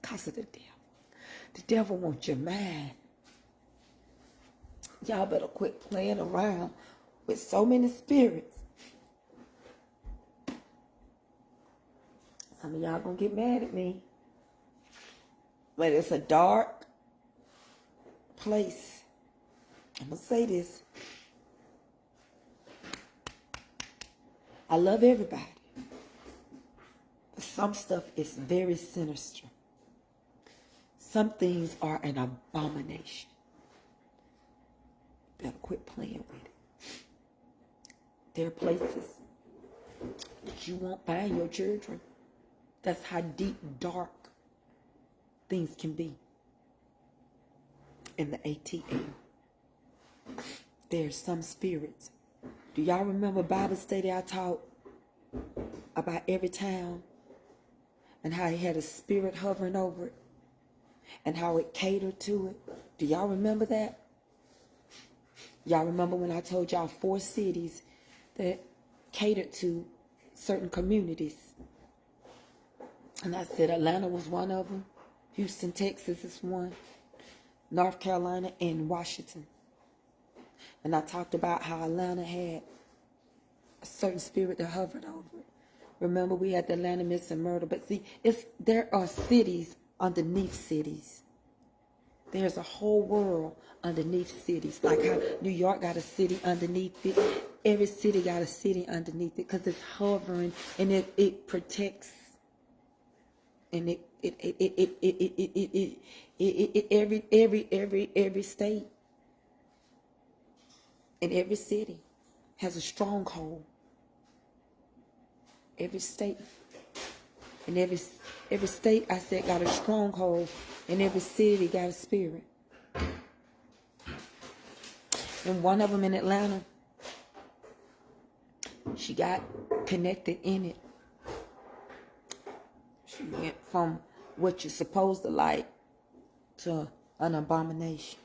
Because of the devil. The devil wants your mind. Y'all better quit playing around with so many spirits. Some of y'all gonna get mad at me. But it's a dark place. I'm gonna say this. I love everybody. But some stuff is very sinister. Some things are an abomination. Better quit playing with it. There are places that you won't find your children. That's how deep, dark things can be. In the ATL. There's some spirits. Do y'all remember Bible study I taught about every town and how it had a spirit hovering over it and how it catered to it? Do y'all remember that? Y'all remember when I told y'all 4 cities that catered to certain communities? And I said Atlanta was one of them. Houston, Texas is one. North Carolina and Washington. And I talked about how Atlanta had a certain spirit that hovered over it. Remember, we had the Atlanta missing murder. But see, there are cities underneath cities. There's a whole world underneath cities. Like how New York got a city underneath it. Every city got a city underneath it because it's hovering and it protects. And every state and every city has a stronghold. Every state and every state, I said, got a stronghold, and every city got a spirit. And one of them in Atlanta, she got connected in it. She went from what you're supposed to like to an abomination.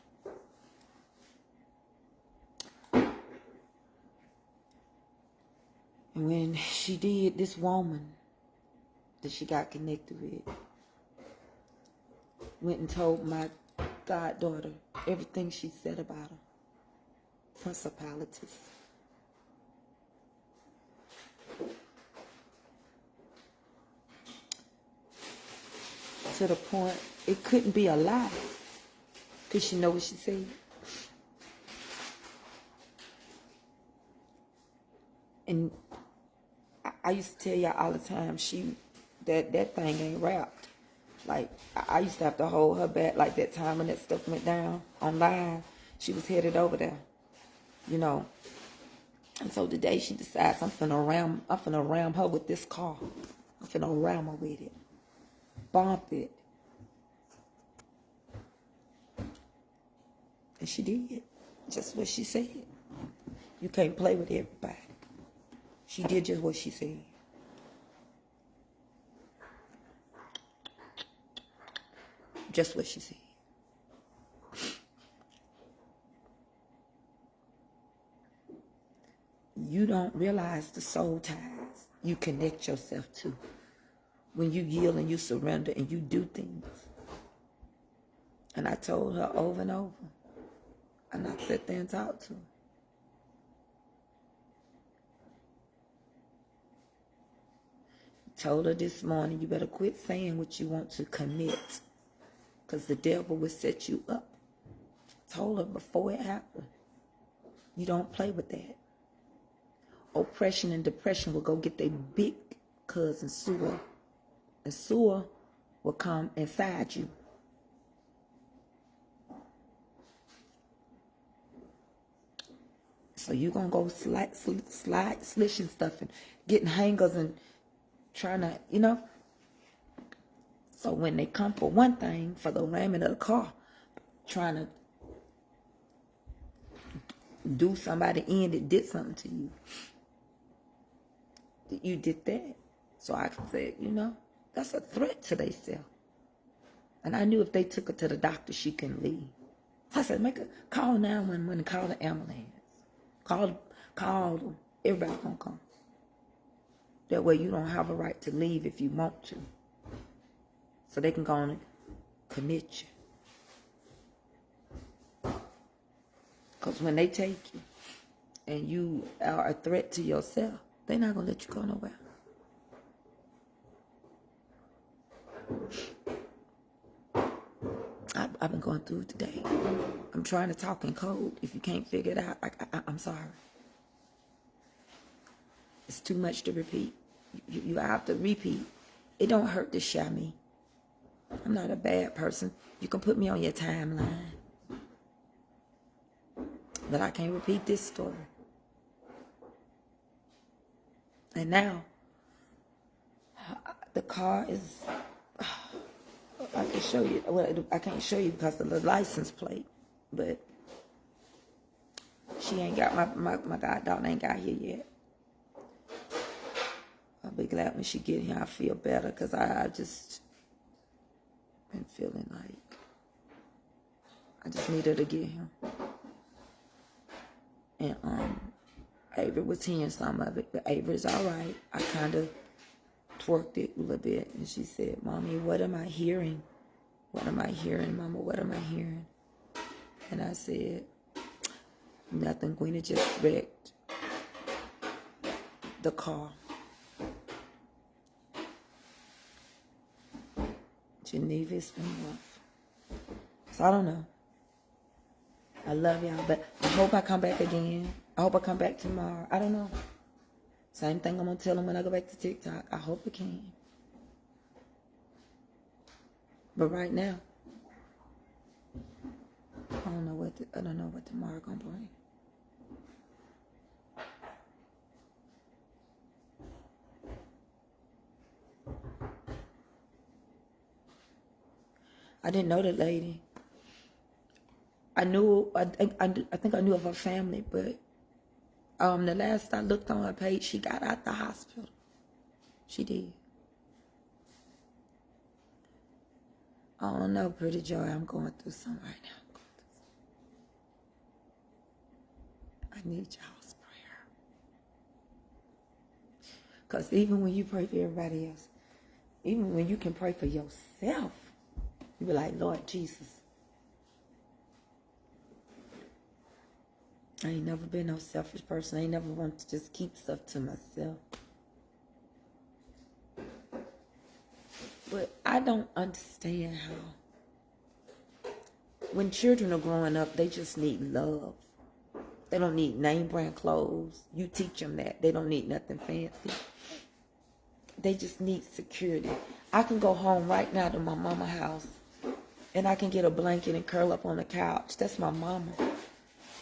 And when she did, this woman that she got connected with went and told my goddaughter everything she said about her. Principalities. To the point it couldn't be a lie. Because you know what she said. And I used to tell y'all all the time, that thing ain't wrapped. Like, I used to have to hold her back like that time when that stuff went down on live. She was headed over there, you know. And so today she decides I'm finna ram her with this car. I'm finna ram her with it. Bump it. And she did. Just what she said. You can't play with everybody. She did just what she said. Just what she said. You don't realize the soul ties you connect yourself to when you yield and you surrender and you do things. And I told her over and over. And I sat there and talked to her. Told her this morning, you better quit saying what you want to commit. Because the devil will set you up. Told her before it happened. You don't play with that. Oppression and depression will go get their big cousin sewer. And sewer will come inside you. So you gonna go slishing stuff and getting hangers and trying to, you know. So when they come for one thing, for the ramming of the car, trying to do somebody in that did something to you, you did that. So I said, you know, that's a threat to themselves. And I knew if they took her to the doctor, she couldn't leave. So I said, call 911 and call the ambulance. Call them. Everybody gonna come. That way you don't have a right to leave if you want to. So they can go on and commit you. Because when they take you and you are a threat to yourself, they're not gonna let you go nowhere. I've been going through it today. I'm trying to talk in code. If you can't figure it out, I'm sorry. It's too much to repeat. You have to repeat. It don't hurt to share me. I'm not a bad person. You can put me on your timeline. But I can't repeat this story. And now, the car is... I can show you. Well, I can't show you because of the license plate. But she ain't got... My goddaughter ain't got here yet. I'll be glad when she get here. I feel better because I just been feeling like I just need her to get here. And Avery was hearing some of it, but Avery's all right. I kind of twerked it a little bit, and she said, "Mommy, what am I hearing? What am I hearing, Mama? What am I hearing?" And I said, "Nothing. Gweena just wrecked the car. Geneva's been rough." So I don't know. I love y'all, but I hope I come back again. I hope I come back tomorrow. I don't know. Same thing I'm going to tell them when I go back to TikTok. I hope it can. But right now, I don't know what tomorrow going to bring. I didn't know that lady. I think I knew of her family, but the last I looked on her page, she got out the hospital. She did. I don't know, Pretty Joy. I'm going through something right now. I need y'all's prayer. Because even when you pray for everybody else, even when you can pray for yourself, you be like, Lord Jesus, I ain't never been no selfish person. I ain't never wanted to just keep stuff to myself. But I don't understand how when children are growing up, they just need love. They don't need name brand clothes. You teach them that. They don't need nothing fancy. They just need security. I can go home right now to my mama's house and I can get a blanket and curl up on the couch. That's my mama.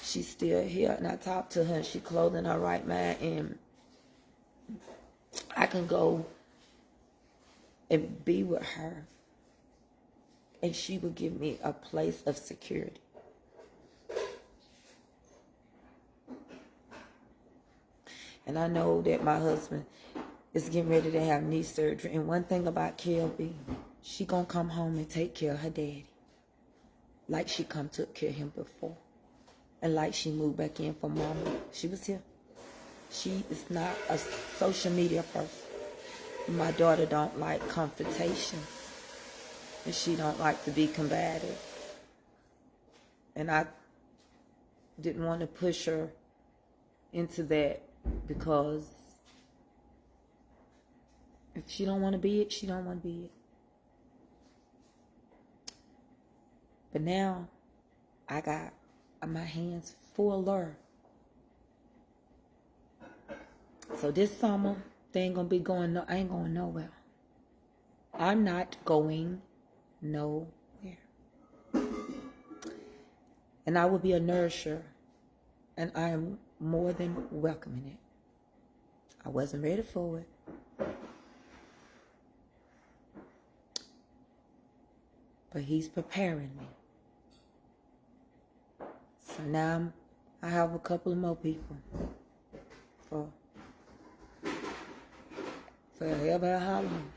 She's still here, and I talk to her, and she clothed in her right mind, and I can go and be with her, and she will give me a place of security. And I know that my husband is getting ready to have knee surgery, and one thing about Kelby, she gonna come home and take care of her daddy, like she come took care of him before. And like she moved back in for mama. She was here. She is not a social media person. My daughter don't like confrontation. And she don't like to be combative. And I didn't want to push her into that because if she don't want to be it, she don't want to be it. But now I got my hands fuller. So this summer, they ain't gonna be going. I ain't going nowhere. I'm not going nowhere. And I will be a nourisher, and I am more than welcoming it. I wasn't ready for it. But he's preparing me. So now I have a couple of more people for forever how long.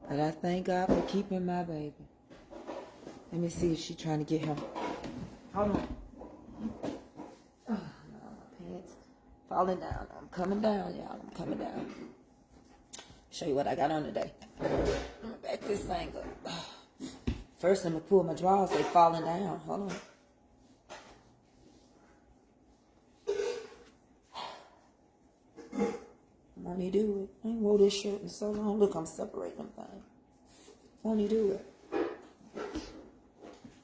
But I thank God for keeping my baby. Let me see if she's trying to get him. Hold on. Oh, no, my pants falling down. I'm coming down, y'all. I'm coming down. Show you what I got on today. I'm gonna back this thing up. First, I'm gonna pull my drawers. They falling down. Hold on. Won't he do it? I ain't wore this shirt in so long. Look, I'm separating them things. Won't he do it?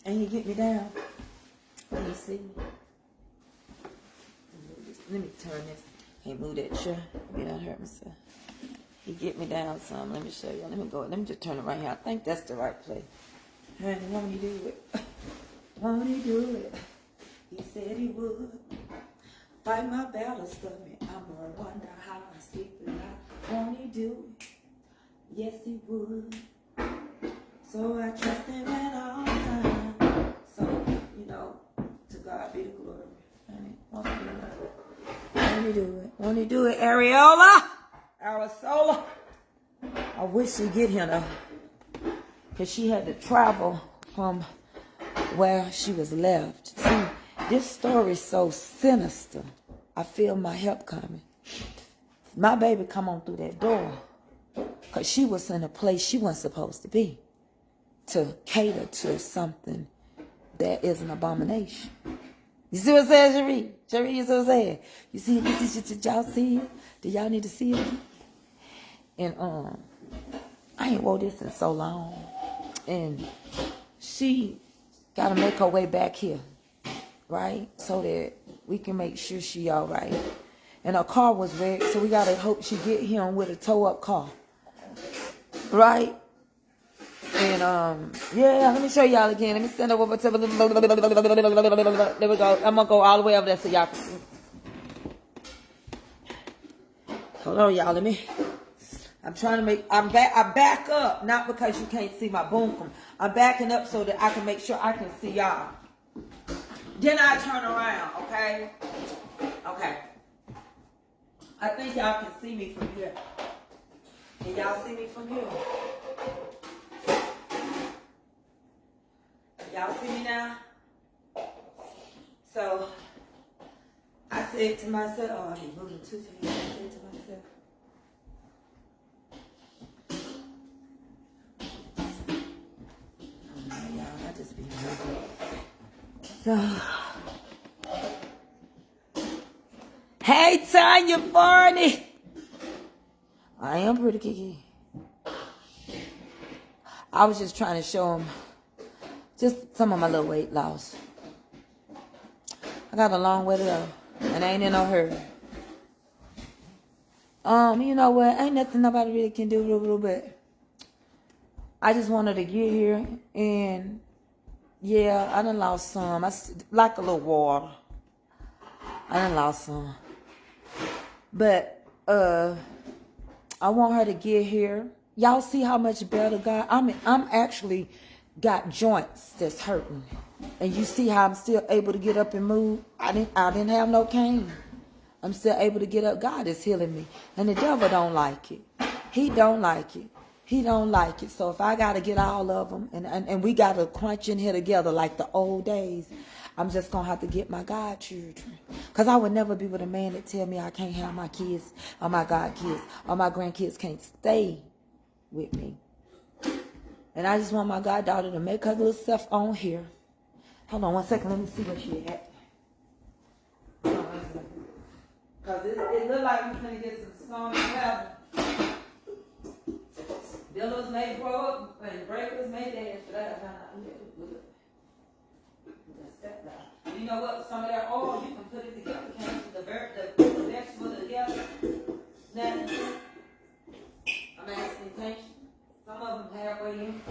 And he get me down. Can you see me? Let me turn this. Can't move that chair. Maybe I hurt myself. He get me down some. Let me show you. Let me go. Let me just turn it right here. I think that's the right place. Honey, won't he do it? Won't he do it? He said he would. Fight my battles for me. I'm gonna wonder how I sleep it out. Won't he do it? Yes, he would. So I trust him at all times. So, you know, to God be the glory. Honey, won't he do it? Won't he do it? Won't he do it, Ariola? Arisola. I wish she'd get here though, because she had to travel from where she was left. See, this story is so sinister. I feel my help coming. My baby come on through that door because she was in a place she wasn't supposed to be, to cater to something that is an abomination. You see what I'm saying, Cherie? Cherie, you see what I'm saying? You see, did y'all see it? Do y'all need to see it? And I ain't wore this in so long. And she got to make her way back here, right? So that we can make sure she all right. And her car was wrecked, so we got to hope she get him with a tow-up car, right? And, yeah, let me show y'all again. Let me stand over to... There we go. I'm going to go all the way over there so y'all can see. Hold on, y'all. Let me... I'm trying to make... I back up, not because you can't see my boom. I'm backing up so that I can make sure I can see y'all. Then I turn around, okay? Okay. I think y'all can see me from here. Can y'all see me from here? Y'all see me now? So, I said to myself, oh, I be moving too fast. I said to myself, oh no, y'all, I just be moving. So, hey, Tanya Barney. I am pretty kiki. I was just trying to show him just some of my little weight loss. I got a long way to go, and I ain't in no hurry. You know what? Ain't nothing nobody really can do a little bit. I just wanted to get here, and yeah, I done lost some. Like a little water. I done lost some. But, I want her to get here. Y'all see how much better God... I'm actually got joints that's hurting. And you see how I'm still able to get up and move? I didn't have no cane. I'm still able to get up. God is healing me. And the devil don't like it. He don't like it. He don't like it. So if I got to get all of them, and we got to crunch in here together like the old days, I'm just going to have to get my godchildren. Because I would never be with a man that tell me I can't have my kids or my godkids or my grandkids can't stay with me. And I just want my goddaughter to make her little stuff on here. Hold on 1 second. Let me see where she at. Because it look like we're going to get some stormy weather. Billows may grow up and breakers may dance. But I you know what? Some of that oil, you can put it together. Can't you? The vegetable together. Now, I'm asking, can't you? Some of them halfway in.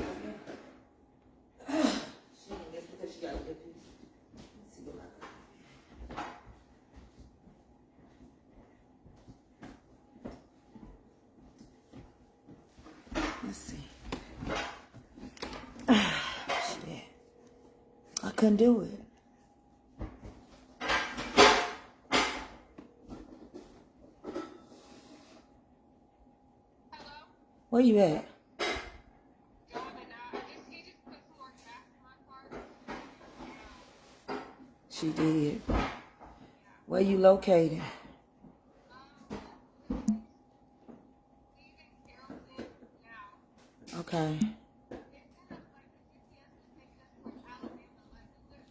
She didn't guess because she got a good piece. Let's see Let's see. Shit. I couldn't do it. Where you at? She did. Where you located? Okay.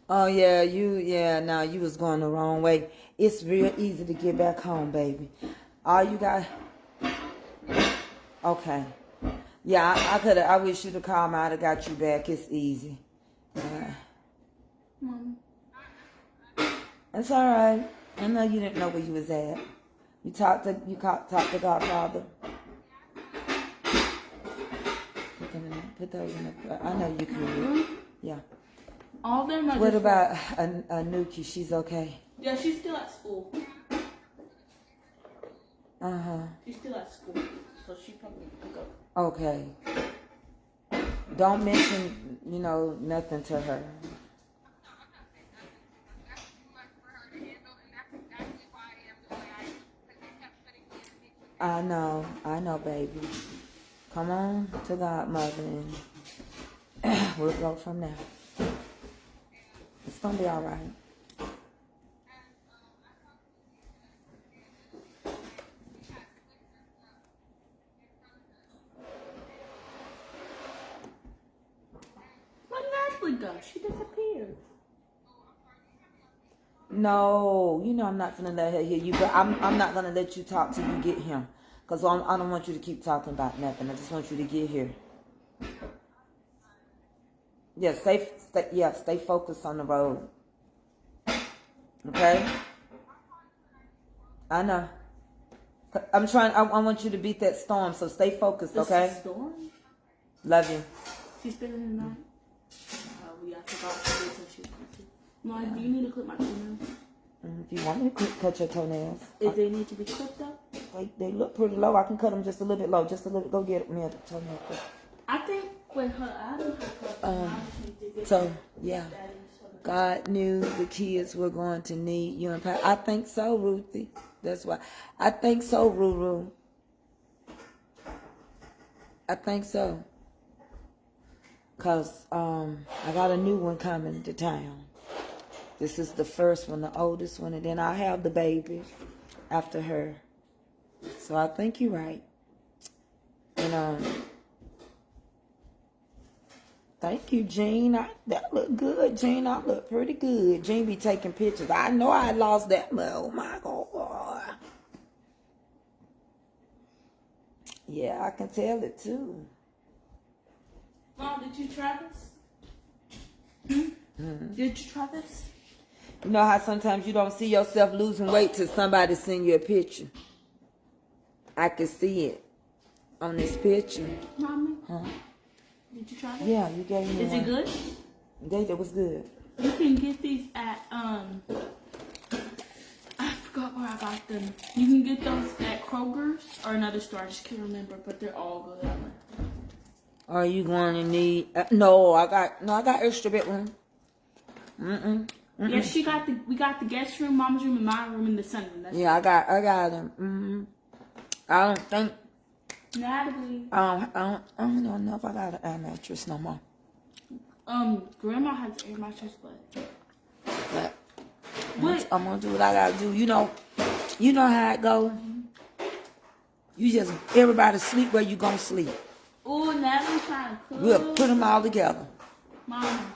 Oh yeah, now you was going the wrong way. It's real easy to get back home, baby. All you got. Okay. Yeah, I wish you'd have called me. I'd have got you back. It's easy. Yeah. It's all right. I know you didn't know where you was at. You talked to Godfather. Put those in the. I know you could. Yeah. All of them are. What about Nuki? She's okay. Yeah, she's still at school. She's still at school, so she probably pick up. Okay. Don't mention, nothing to her. I know, baby. Come on to God, Mother, and we'll go from there. It's gonna be all right. She disappeared. No, I'm not gonna let her hear you, but I'm not gonna let you talk till you get him, cause I don't want you to keep talking about nothing. I just want you to get here. Yeah, stay focused on the road. Okay. I know. I'm trying. I want you to beat that storm, so stay focused. Okay. This is storm? Love you. She's spending the night. I forgot to do some shit. Mom, do you need to clip my toenails? If you want me to cut your toenails. If they need to be clipped up? They look pretty low. I can cut them just a little bit low. Just a little. Go get me a toenail clip. I think with her, I don't have So, yeah. God knew the kids were going to need you and Pat. I think so, Ruthie. That's why. I think so, Ruru. I think so. Because I got a new one coming to town. This is the first one, the oldest one, and then I'll have the baby after her. So I think you're right. And thank you, Jean. That look good, Jean. I look pretty good. Jean be taking pictures. I know I lost that, but oh my God. Yeah, I can tell it too. Mom, did you try this? Did you try this? You know how sometimes you don't see yourself losing weight till somebody send you a picture? I can see it on this picture. Mommy? Did you try this? Yeah, you gave me Is one. it good? It was good. You can get these at, I forgot where I got them. You can get those at Kroger's or another store. I just can't remember, but they're all good. Are you going to need? No, I got extra bedroom. Yeah, we got the guest room, mom's room, and my room in the sunroom. Yeah, I got them. I don't think. Natalie. I don't know if I got an air mattress no more. Grandma has air mattress, but I'm gonna do what I gotta do. You know how it go. You just everybody sleep where you gonna sleep. Oh, Natalie trying to cook. We'll put them all together. Mom.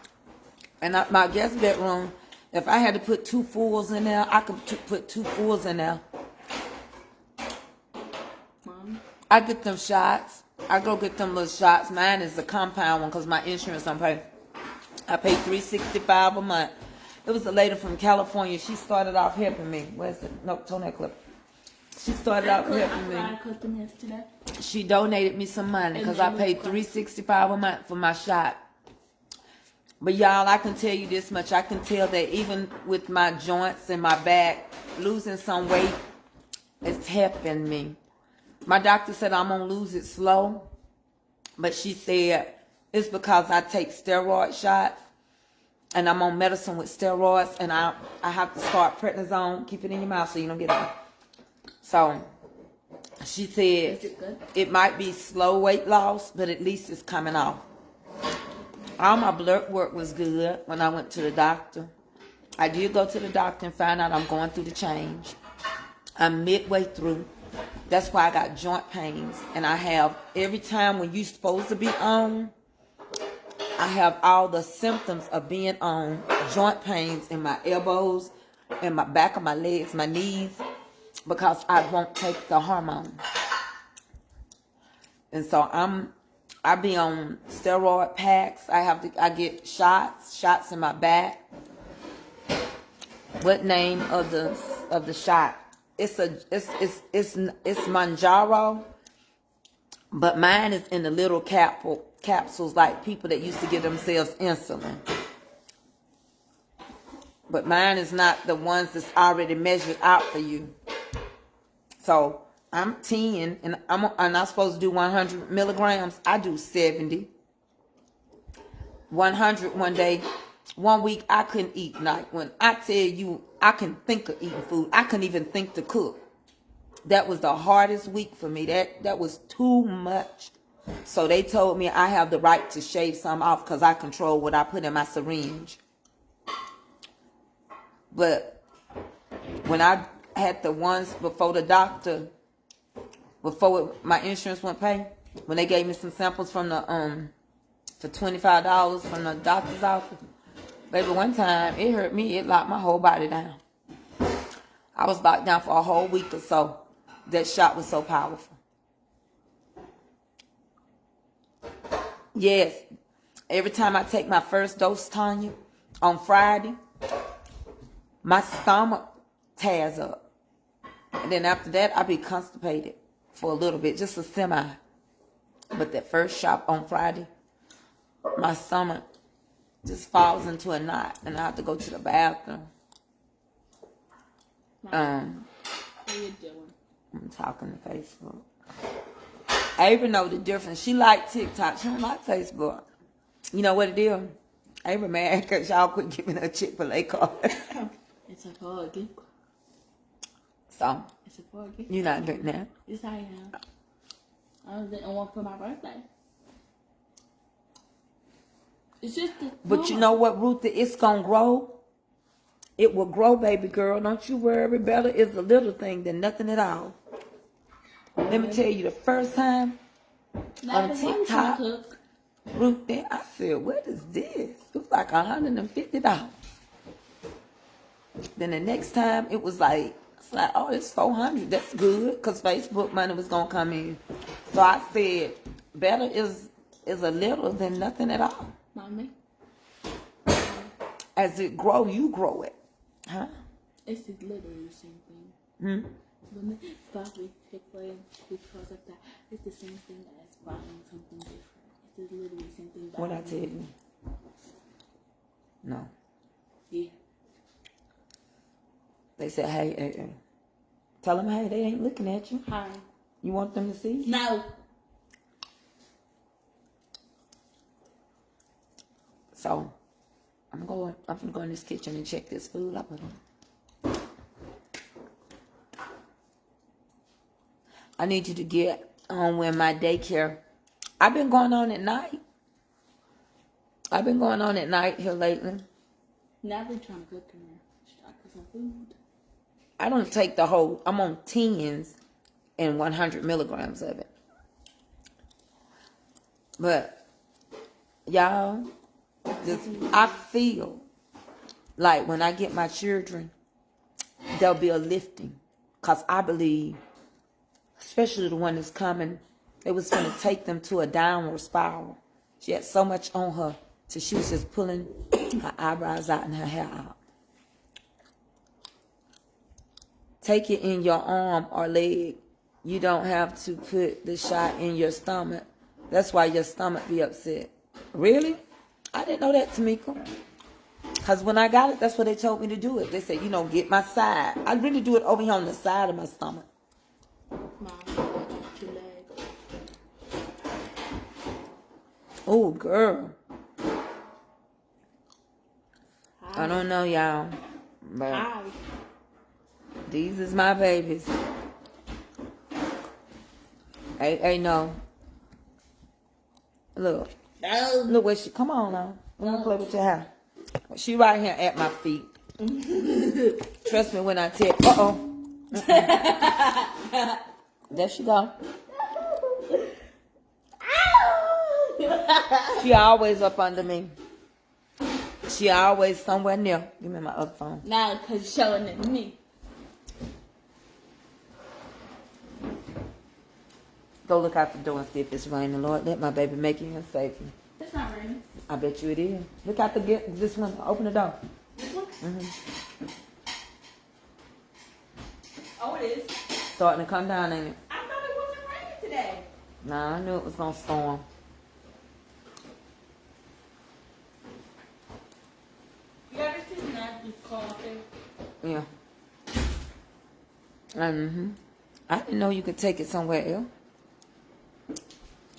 And my guest bedroom, if I had to put 2 fulls in there, I could put 2 fulls in there. Mom. I get them shots. I go get them little shots. Mine is the compound one because my insurance don't pay. I pay $365 a month. It was a lady from California. She started off helping me. Where's the toenail clip? She started out helping me. I clipped them yesterday. She donated me some money because I paid $365 a month for my shot. But y'all, I can tell you this much. I can tell that even with my joints and my back, losing some weight is helping me. My doctor said I'm going to lose it slow. But she said it's because I take steroid shots and I'm on medicine with steroids, and I have to start prednisone. Keep it in your mouth so you don't get it. So she said it might be slow weight loss, but at least it's coming off. All my blood work was good when I went to the doctor. I did go to the doctor and find out I'm going through the change. I'm midway through. That's why I got joint pains. And I have, every time when you're supposed to be on, I have all the symptoms of being on. Joint pains in my elbows, in my back of my legs, my knees, because I won't take the hormone. And so I be on steroid packs. I get shots in my back. What name of the shot? It's Manjaro, but mine is in the little capsules like people that used to give themselves insulin. But mine is not the ones that's already measured out for you. So I'm 10, and I'm not supposed to do 100 milligrams. I do 70. 100 one day. 1 week I couldn't eat night. When I tell you I can think of eating food, I couldn't even think to cook. That was the hardest week for me. That was too much. So they told me I have the right to shave some off because I control what I put in my syringe. But when I had the ones before the doctor, before my insurance went pay, when they gave me some samples from the for $25 from the doctor's office, baby, one time it hurt me. It locked my whole body down. I was locked down for a whole week or so. That shot was so powerful. Yes, every time I take my first dose, Tanya, on Friday, my stomach tears up. And then after that, I be constipated for a little bit, just a semi. But that first shot on Friday, my stomach just falls into a knot, and I have to go to the bathroom. What you doing? I'm talking to Facebook. I even know the difference. She like TikTok. She don't like Facebook. You know what it is? I even mad because y'all quit giving her Chick-fil-A card. It's a for gift. So, It's a for gift. you not doing that? Yes, I am. I didn't want for my birthday. It's just But you know what, Ruthie? It's going to grow. It will grow, baby girl. Don't you worry. Better is a little thing than nothing at all. Let me tell you, the first time on TikTok, Ruthie, I said, what is this? It was like $150. Then the next time, it was like, oh, it's $400. That's good, because Facebook money was going to come in. So I said, better is a little than nothing at all. Mommy. As it grow, you grow it. Huh? It's literally the same thing. When they buy Chick-fil-A because of that, it's the same thing as buying something different. It's literally the same thing. What I tell you? No. Yeah. They said, hey. Tell them, hey, they ain't looking at you. Hi. You want them to see? No. So, I'm gonna go in this kitchen and check this food up with them. I need you to get on with my daycare. I've been going on at night. Here lately. Now they're trying to cook in there. Should I cook some food? I don't take the whole, I'm on 10s and 100 milligrams of it. But, y'all, I feel like when I get my children, there'll be a lifting. Because I believe, especially the one that's coming, they was going to take them to a downward spiral. She had so much on her, so she was just pulling her eyebrows out and her hair out. Take it in your arm or leg. You don't have to put the shot in your stomach. That's why your stomach be upset. Really? I didn't know that, Tamika. Because when I got it, that's what they told me to do it. They said, get my side. I really do it over here on the side of my stomach. Mom, your leg. Oh, girl. Hi. I don't know, y'all. But Hi. these is my babies. Hey, no. Look. No. Look where she, come on now. Let me play with your hair. She right here at my feet. Trust me when I tell, there she go. She always up under me. She always somewhere near. Give me my other phone. Now, because you're showing it to me. Go look out the door and see if it's raining. Lord, let my baby make it in safely. It's not raining. I bet you it is. Look out this one. Open the door. This one? Mm-hmm. Oh, it is. Starting to come down, ain't it? I thought it wasn't raining today. Nah, I knew it was gonna storm. You ever seen that coffee? Yeah. Mm-hmm. I didn't know you could take it somewhere else.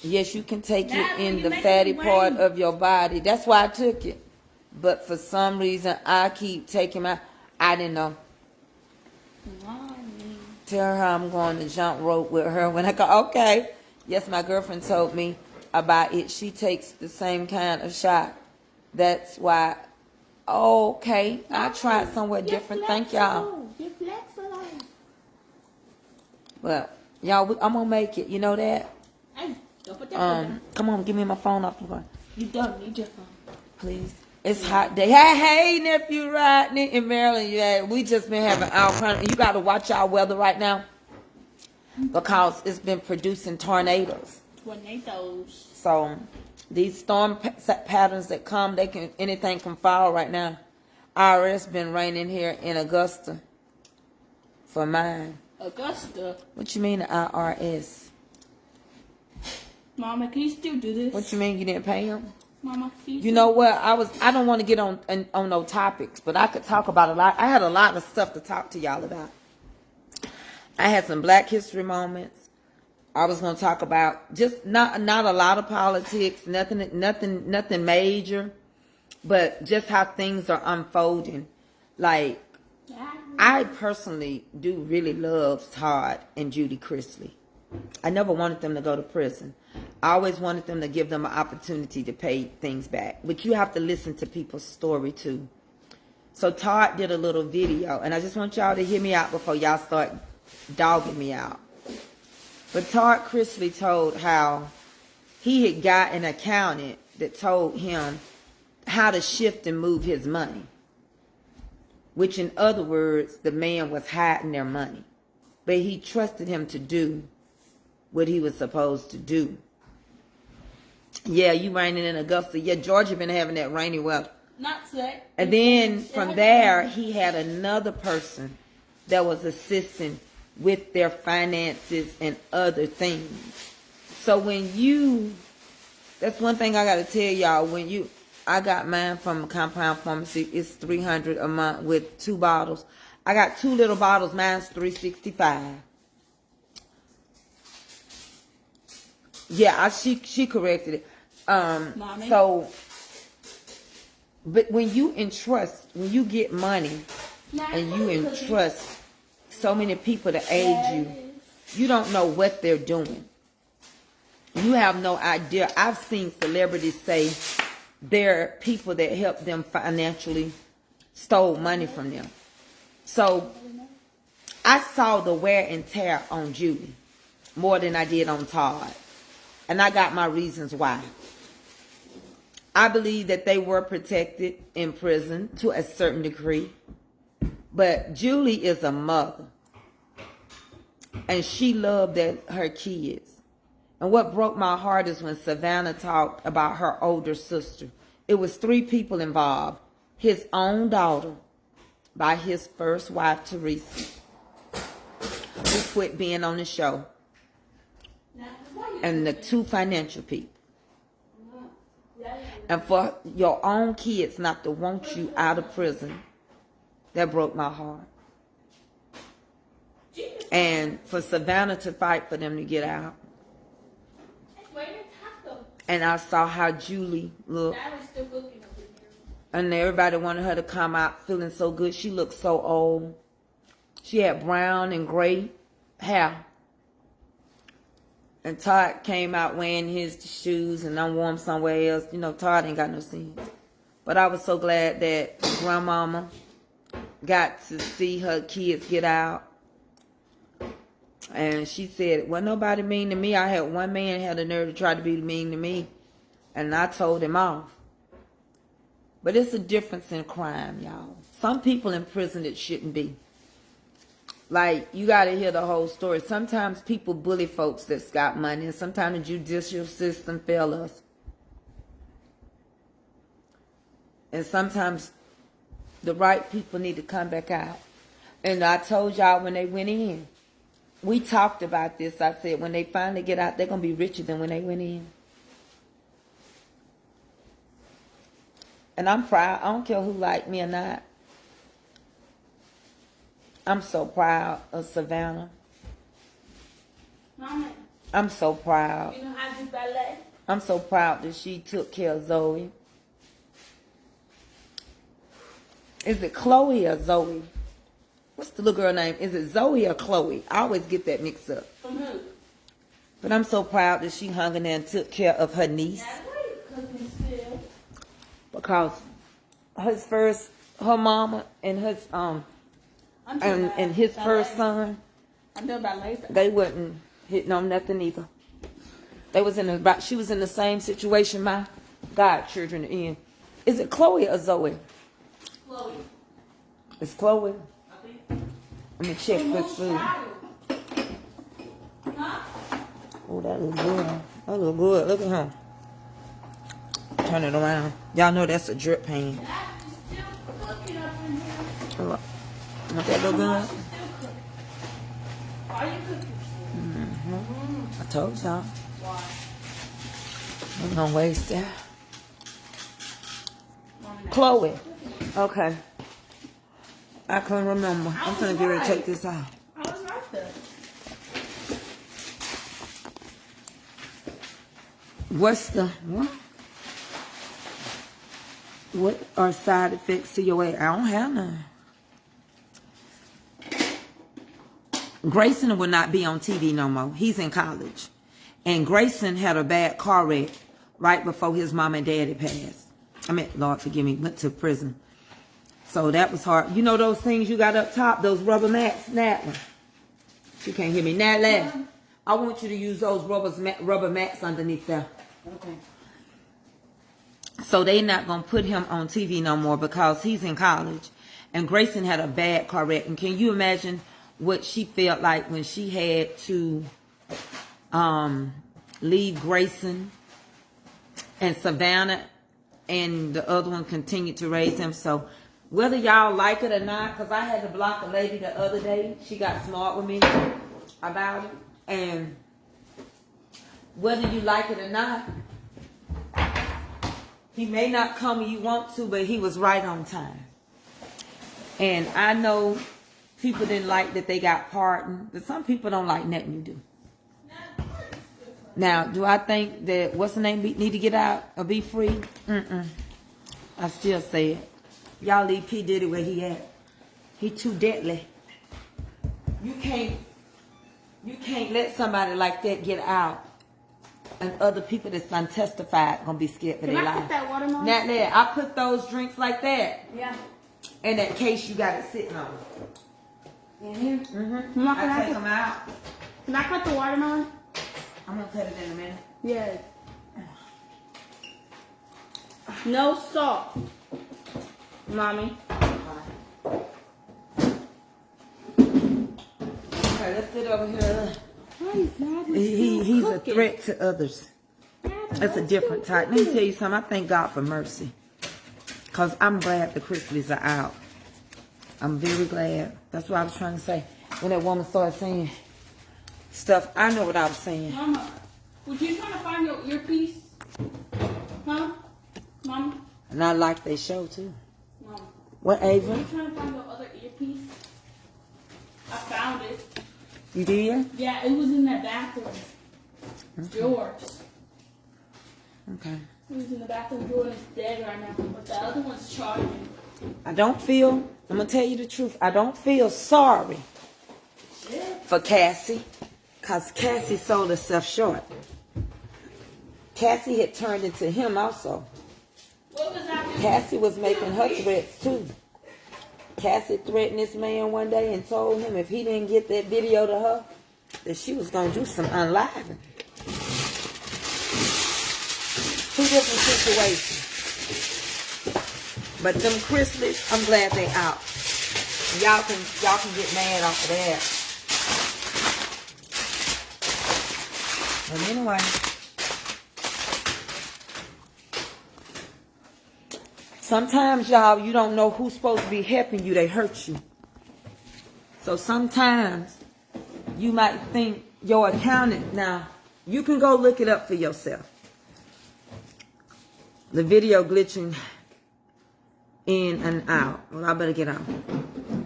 Yes, you can take Now, it in you the make fatty it part rain. of your body. That's why I took it. But for some reason, I keep taking my... I didn't know. Mommy. Tell her I'm going to jump rope with her when I go, okay. Yes, my girlfriend told me about it. She takes the same kind of shot. That's why... Okay, I tried somewhere different. Thank y'all. You're flexible. Well, y'all, I'm going to make it. You know that? Hey, don't put that phone down. Come on, give me my phone off the phone. You don't need your phone. Please. It's hot day. Hey, nephew Rodney in Maryland. Yeah, we just been having all kind of, you got to watch our weather right now because it's been producing tornadoes. Tornadoes. So these storm patterns that come, anything can fall right now. It's been raining here in Augusta for mine. Augusta. What you mean IRS? Mama, can you still do this? What you mean you didn't pay him? Mama, can you You know what? I don't want to get on no topics, but I could talk about a lot. I had a lot of stuff to talk to y'all about. I had some Black History moments. I was going to talk about just not a lot of politics, nothing major, but just how things are unfolding. Like, I personally do really love Todd and Judy Chrisley. I never wanted them to go to prison. I always wanted them to give them an opportunity to pay things back. But you have to listen to people's story too. So Todd did a little video, and I just want y'all to hear me out before y'all start dogging me out. But Todd Chrisley told how he had got an accountant that told him how to shift and move his money. Which in other words, the man was hiding their money. But he trusted him to do what he was supposed to do. Yeah, you raining in Augusta. Yeah, Georgia been having that rainy weather. Not today. And then from there, he had another person that was assisting with their finances and other things. So that's one thing I got to tell y'all. I got mine from Compound Pharmacy. It's $300 a month with 2 bottles. I got 2 little bottles. Mine's $365. Yeah, she corrected it. Mommy? So, but when you get money and you entrust so many people to aid you don't know what they're doing. You have no idea. I've seen celebrities say there are people that help them financially stole money from them. So, I saw the wear and tear on Judy more than I did on Todd. And I got my reasons why. I believe that they were protected in prison to a certain degree. But Julie is a mother. And she loved her kids. And what broke my heart is when Savannah talked about her older sister. It was 3 people involved. His own daughter by his first wife, Teresa, who quit being on the show. And the 2 financial people. And for your own kids not to want you out of prison, that broke my heart. And for Savannah to fight for them to get out. And I saw how Julie looked. And everybody wanted her to come out feeling so good. She looked so old. She had brown and gray hair. And Todd came out wearing his shoes and I'm warm somewhere else. You know, Todd ain't got no sense. But I was so glad that grandmama got to see her kids get out. And she said, well, nobody mean to me. I had one man had the nerve to try to be mean to me. And I told him off. But it's a difference in crime, y'all. Some people in prison it shouldn't be. Like, you got to hear the whole story. Sometimes people bully folks that's got money. And sometimes the judicial system fails us. And sometimes the right people need to come back out. And I told y'all when they went in. We talked about this. I said, when they finally get out, they're going to be richer than when they went in. And I'm proud. I don't care who like me or not. I'm so proud of Savannah. Mama. I'm so proud. You know how to do ballet? I'm so proud that she took care of Zoe. Is it Chloe or Zoe? What's the little girl name? Is it Zoe or Chloe? I always get that mixed up. From who? But I'm so proud that she hung in there and took care of her niece. Because her mama and his and his first son, they wasn't hitting on nothing either. They was she was in the same situation my godchildren are in. Is it Chloe or Zoe? Chloe. It's Chloe. Let me check this food. Huh? Oh, that looks good. That looks good. Look at her. Turn it around. Y'all know that's a drip pan. Dad, she's still cooking up in here. Don't that look good? She's still cooking. Why are you cooking? I told y'all. Why? I'm gonna waste that. Mommy, Chloe. Okay. I couldn't remember. I'm gonna get ready to take this out. I was right there. What's the what? What are side effects to your weight? I don't have none. Grayson will not be on TV no more. He's in college. And Grayson had a bad car wreck right before his mom and daddy passed. I mean, Lord forgive me, went to prison. So that was hard. You know those things you got up top, those rubber mats? Natalie. She can't hear me. Natalie, I want you to use those rubber mats underneath there. Okay. So they not going to put him on TV no more because he's in college. And Grayson had a bad car wreck. And can you imagine what she felt like when she had to leave Grayson and Savannah and the other one continued to raise him? So whether y'all like it or not, because I had to block a lady the other day. She got smart with me about it. And whether you like it or not, he may not come when you want to, but he was right on time. And I know people didn't like that they got pardoned, but some people don't like nothing you do. Now, do I think that what's the name need to get out or be free? I still say it. Y'all leave P. Diddy where he at. He too deadly. You can't let somebody like that get out. And other people that's untestified gonna be scared for their life. Can I put that watermelon? Natalie, I put those drinks like that. Yeah. In that case you got it sitting on. In here? Mm-hmm. I take them out. Can I cut the watermelon? I'm gonna cut it in a minute. Yeah. No salt. Mommy. Okay, let's sit over here. Dad, He's a threat to others. It's a different type. Let me tell you something. I thank God for mercy. Because I'm glad the Chrisleys are out. I'm very glad. That's what I was trying to say. When that woman started saying stuff, I know what I was saying. Mama, would you try to find your earpiece? Huh? Mama? And I like their show too. Mama. What, Ava? Were you trying to find your other earpiece? I found it. You did? Yeah, it was in that bathroom. Yours. Okay. He's in the bathroom doing his dead right now, but the other one's charging. I'm going to tell you the truth. I don't feel sorry for Cassie, because Cassie sold herself short. Cassie had turned into him also. What was that? Cassie was making her threats too. Cassie threatened this man one day and told him if he didn't get that video to her, that she was going to do some unliving. Two different situations. But them Chrisleys, I'm glad they out. Y'all can get mad off of that. But anyway. Sometimes, y'all, you don't know who's supposed to be helping you. They hurt you. So sometimes you might think your accountant, now, you can go look it up for yourself. The video glitching in and out. Well, I better get out.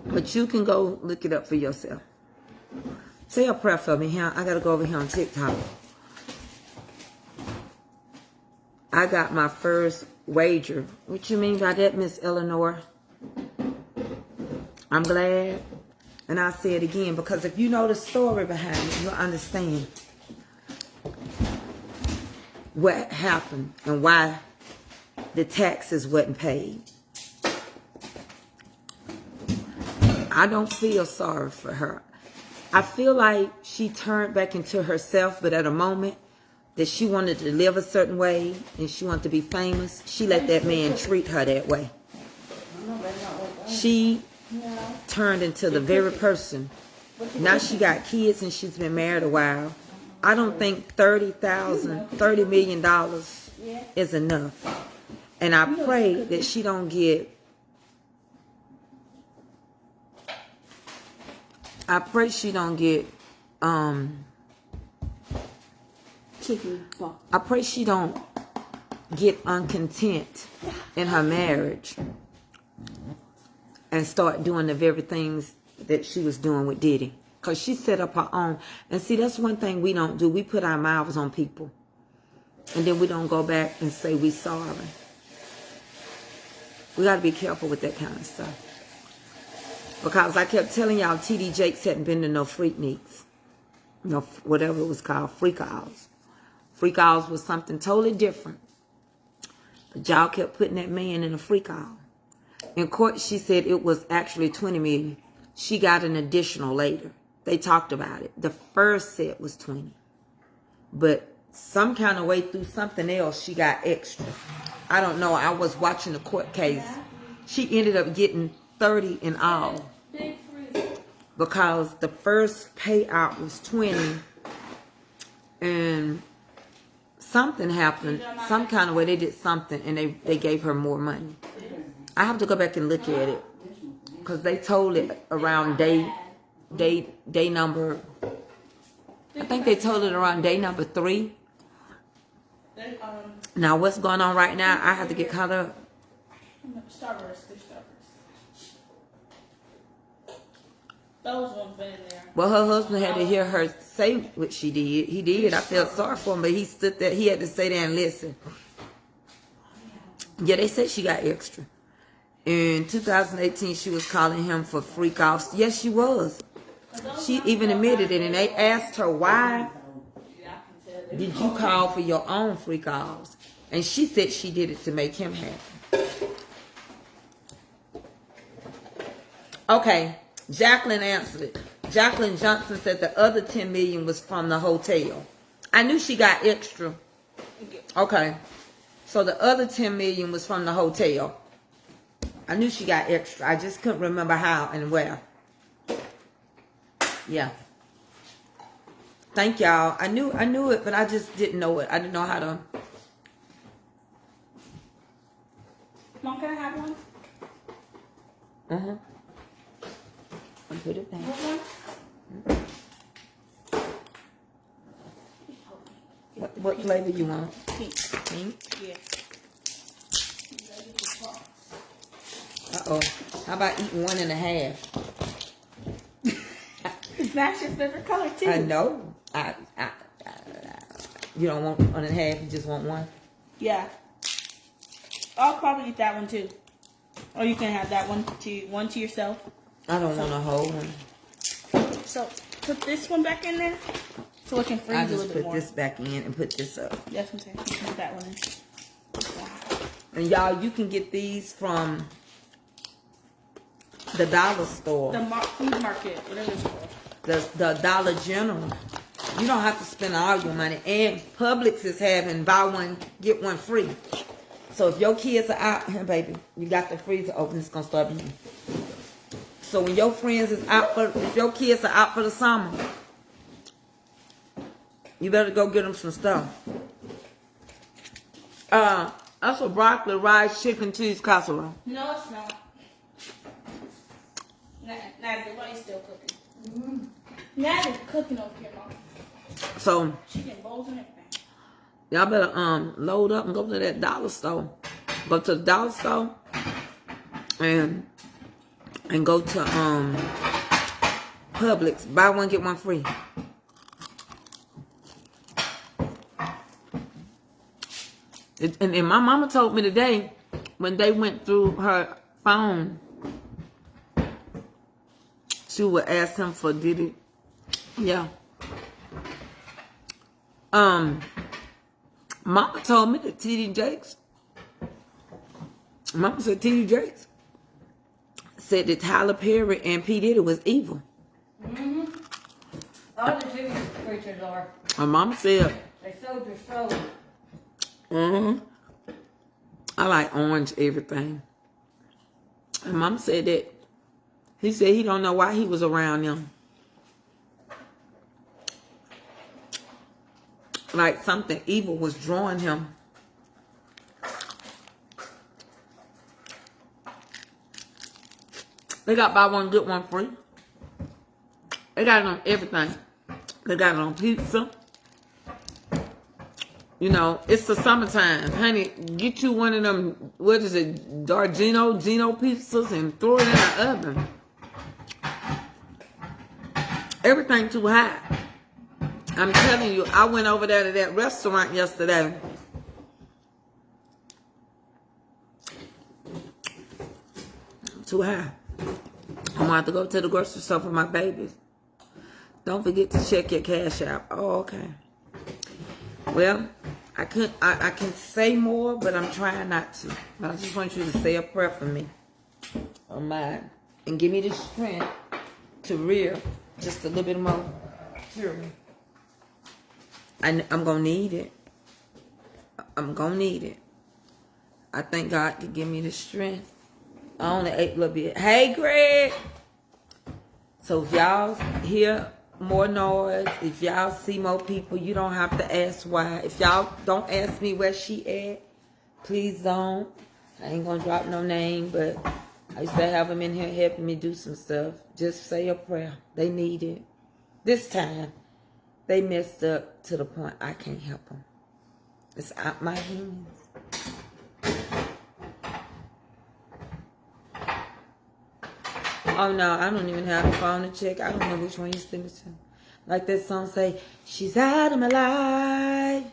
But you can go look it up for yourself. Say a prayer for me here. I got to go over here on TikTok. I got my first wager. What you mean by that, Miss Eleanor? I'm glad. And I'll say it again, because if you know the story behind it, you'll understand what happened and why the taxes wasn't paid. I don't feel sorry for her. I feel like she turned back into herself, but at a moment that she wanted to live a certain way and she wanted to be famous, she let that man treat her that way. She turned into the very person. Now she got kids and she's been married a while. I don't think $30 million is enough. And I pray that she don't get, I pray she don't get uncontent in her marriage and start doing the very things that she was doing with Diddy. Because she set up her own. And see, that's one thing we don't do. We put our mouths on people. And then we don't go back and say we sorry. We got to be careful with that kind of stuff. Because I kept telling y'all, T.D. Jakes hadn't been to no Freakniks. No, whatever it was called, freak hours. Freak hours was something totally different. But y'all kept putting that man in a freak hour. In court, she said it was actually $20 million. She got an additional later. They talked about it. The first set was 20. But some kind of way through something else, she got extra. I don't know. I was watching the court case. She ended up getting 30 in all. Because the first payout was 20. And something happened. Some kind of way they did something and they gave her more money. I have to go back and look at it. Because they told it around day number, I think they told it around day number 3. Now what's going on right now, I have to get caught up. Starburst. Those ones been in there. Well, her husband had to hear her say what she did. He did. I felt sorry for him, but he stood there. He had to stay there and listen. Yeah, they said she got extra. In 2018, she was calling him for freak offs. Yes, she was. She even admitted it, and they asked her, why did you call for your own freak offs? And she said she did it to make him happy. Okay, Jacqueline answered it. Jacqueline Johnson said the other $10 million was from the hotel. I knew she got extra. Okay, so the other $10 million was from the hotel. I knew she got extra. I just couldn't remember how and where. Yeah. Thank y'all. I knew it, but I just didn't know it. I didn't know how to. Mom, can I have one? I'll put it down. What flavor you want? Pink. Pink? Yeah. Uh-oh. How about eating 1.5? That's your favorite color, too. I know. You don't want 1.5, you just want 1? Yeah. I'll probably eat that one too. Or you can have that one to yourself. I don't want a whole one. So put this one back in there so it can freeze I a little just bit put more. this back in and put this up. That's what I'm saying. You can put that one in. Yeah. And y'all, you can get these from the dollar store. The food market, whatever it's called. The Dollar General. You don't have to spend all your money. And Publix is having buy one, get one free. So if your kids are out here, baby, you got the freezer open, it's going to start beating. So when your friends is out for, if your kids are out for the summer, you better go get them some stuff. That's a broccoli, rice, chicken, cheese casserole. No, it's not. Nah, the rice still cooking. Nah, it's cooking over here, Mom. So Chicken bowls and everything. y'all better load up and go to that dollar store. Go to the dollar store and go to Publix. Buy one, get one free. And my mama told me today when they went through her phone, she would ask him for Diddy. Yeah. Mama told me that T.D. Jakes. Mama said T.D. Jakes said that Tyler Perry and P. Diddy was evil. Mm-hmm. All the TV preachers are. My mama said. They sold their soul. Mm-hmm. I like orange everything. And Mama said that he said he don't know why he was around them. Like something evil was drawing him. They got buy one, get one free. They got it on everything. They got it on pizza. You know, it's the summertime. Honey, get you one of them, what is it, Gino pizzas and throw it in the oven. Everything too high. I'm telling you, I went over there to that restaurant yesterday. Too high. I'm going to have to go to the grocery store for my babies. Don't forget to check your cash out. Oh, okay. Well, I can say more, but I'm trying not to. I just want you to say a prayer for me on mine. And give me the strength to rear just a little bit more. Sure. I'm going to need it. I'm going to need it. I thank God to give me the strength. I only ate a little bit. Hey, Greg. So if y'all hear more noise, if y'all see more people, you don't have to ask why. If y'all don't ask me where she at, please don't. I ain't going to drop no name, but I used to have them in here helping me do some stuff. Just say a prayer. They need it. This time, they messed up to the point I can't help them. It's out my hands. Oh no, I don't even have a phone to check. I don't know which one you send it to. Like that song say, she's out of my life.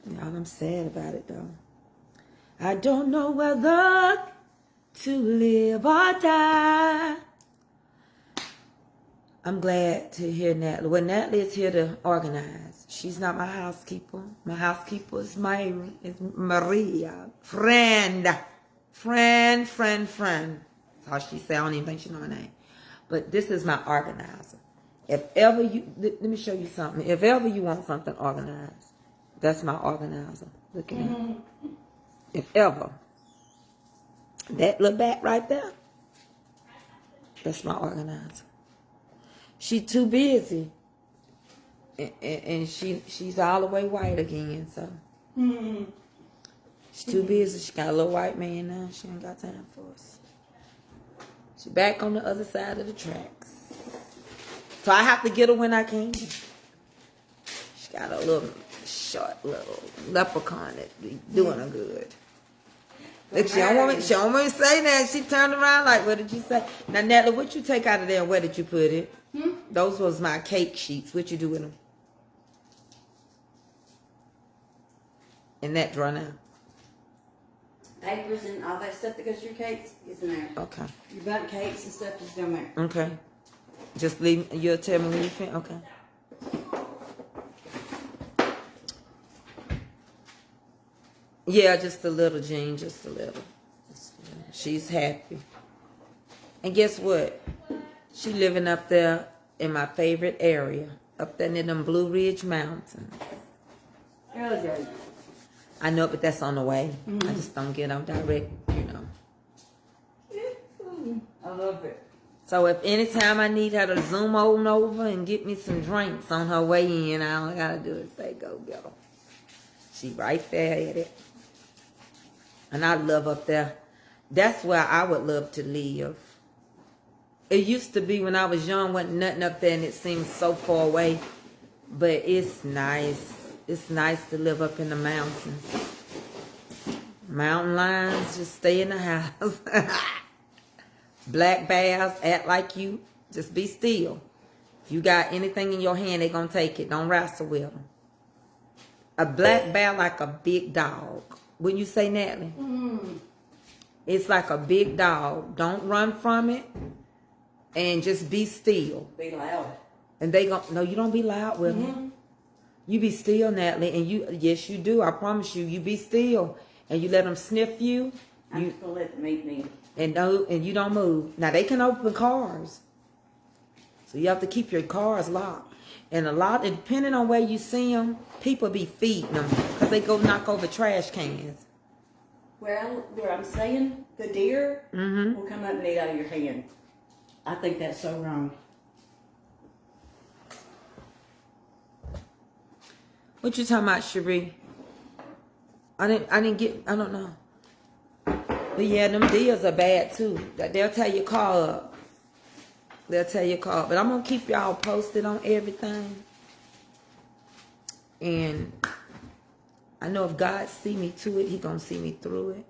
Y'all, I'm sad about it though. I don't know whether to live or die. I'm glad to hear Natalie. Well, Natalie is here to organize. She's not my housekeeper. My housekeeper is Maria. Friend. That's how she say. I don't even think she know her name. But this is my organizer. If ever you, let me show you something. If ever you want something organized, that's my organizer. Look at me. If ever. That little bat right there, that's my organizer. She's too busy. And she's all the way white again, so. She's too busy. She got a little white man now. She ain't got time for us. She back on the other side of the tracks. So I have to get her when I can. She got a little short little leprechaun that be doing her good. Look, she don't want me to say that. She turned around like, what did you say? Now, Natalie, what you take out of there and where did you put it? Those was my cake sheets. What you do with them? in that drawer now. Papers and all that stuff that goes to your cakes is in there. Okay. Your bundt cakes and stuff is down there. Okay. Just leave. You'll tell me when you finish. Okay. Yeah, just a little, Jean. Just a little. She's happy. And guess what? She living up there in my favorite area. Up there near them Blue Ridge Mountains. Really good. I know, but that's on the way. I just don't get on direct, you know. I love it. So if anytime I need her to zoom on over and get me some drinks on her way in, all I gotta do is say, go, go. She right there at it. And I love up there. That's where I would love to live. It used to be when I was young, wasn't nothing up there and it seemed so far away. But it's nice. It's nice to live up in the mountains. Mountain lions, just stay in the house. Black bears, act like you. Just be still. If you got anything in your hand, they gonna take it. Don't wrestle with them. A black bear like a big dog. Wouldn't you say, Natalie? It's like a big dog. Don't run from it. And just be still. Be loud. And they no, you don't be loud with them. You be still, Natalie, and you, yes, you do. I promise you, you be still, and you let them sniff you. I'm just gonna let them eat me. And you don't move. Now they can open cars, so you have to keep your cars locked. And depending on where you see them, people be feeding them because they go knock over trash cans. Where I'm saying the deer will come up and eat out of your hand. I think that's so wrong. What you talking about, Cherie? I don't know. But yeah, them deals are bad too. They'll tear your car up. They'll tear your car up. But I'm going to keep y'all posted on everything. And I know if God see me to it, he going to see me through it.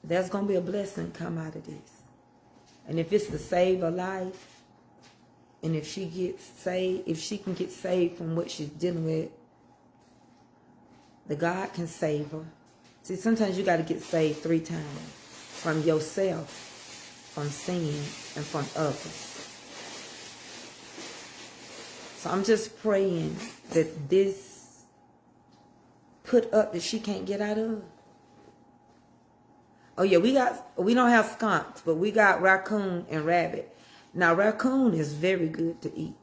There's going to be a blessing come out of this. And if it's to save a life, and if she gets saved, if she can get saved from what she's dealing with, the God can save her. See, sometimes you got to get saved 3 times. From yourself, from sin, and from others. So I'm just praying that this put up that she can't get out of. Oh yeah, we don't have skunks, but we got raccoon and rabbit. Now, raccoon is very good to eat.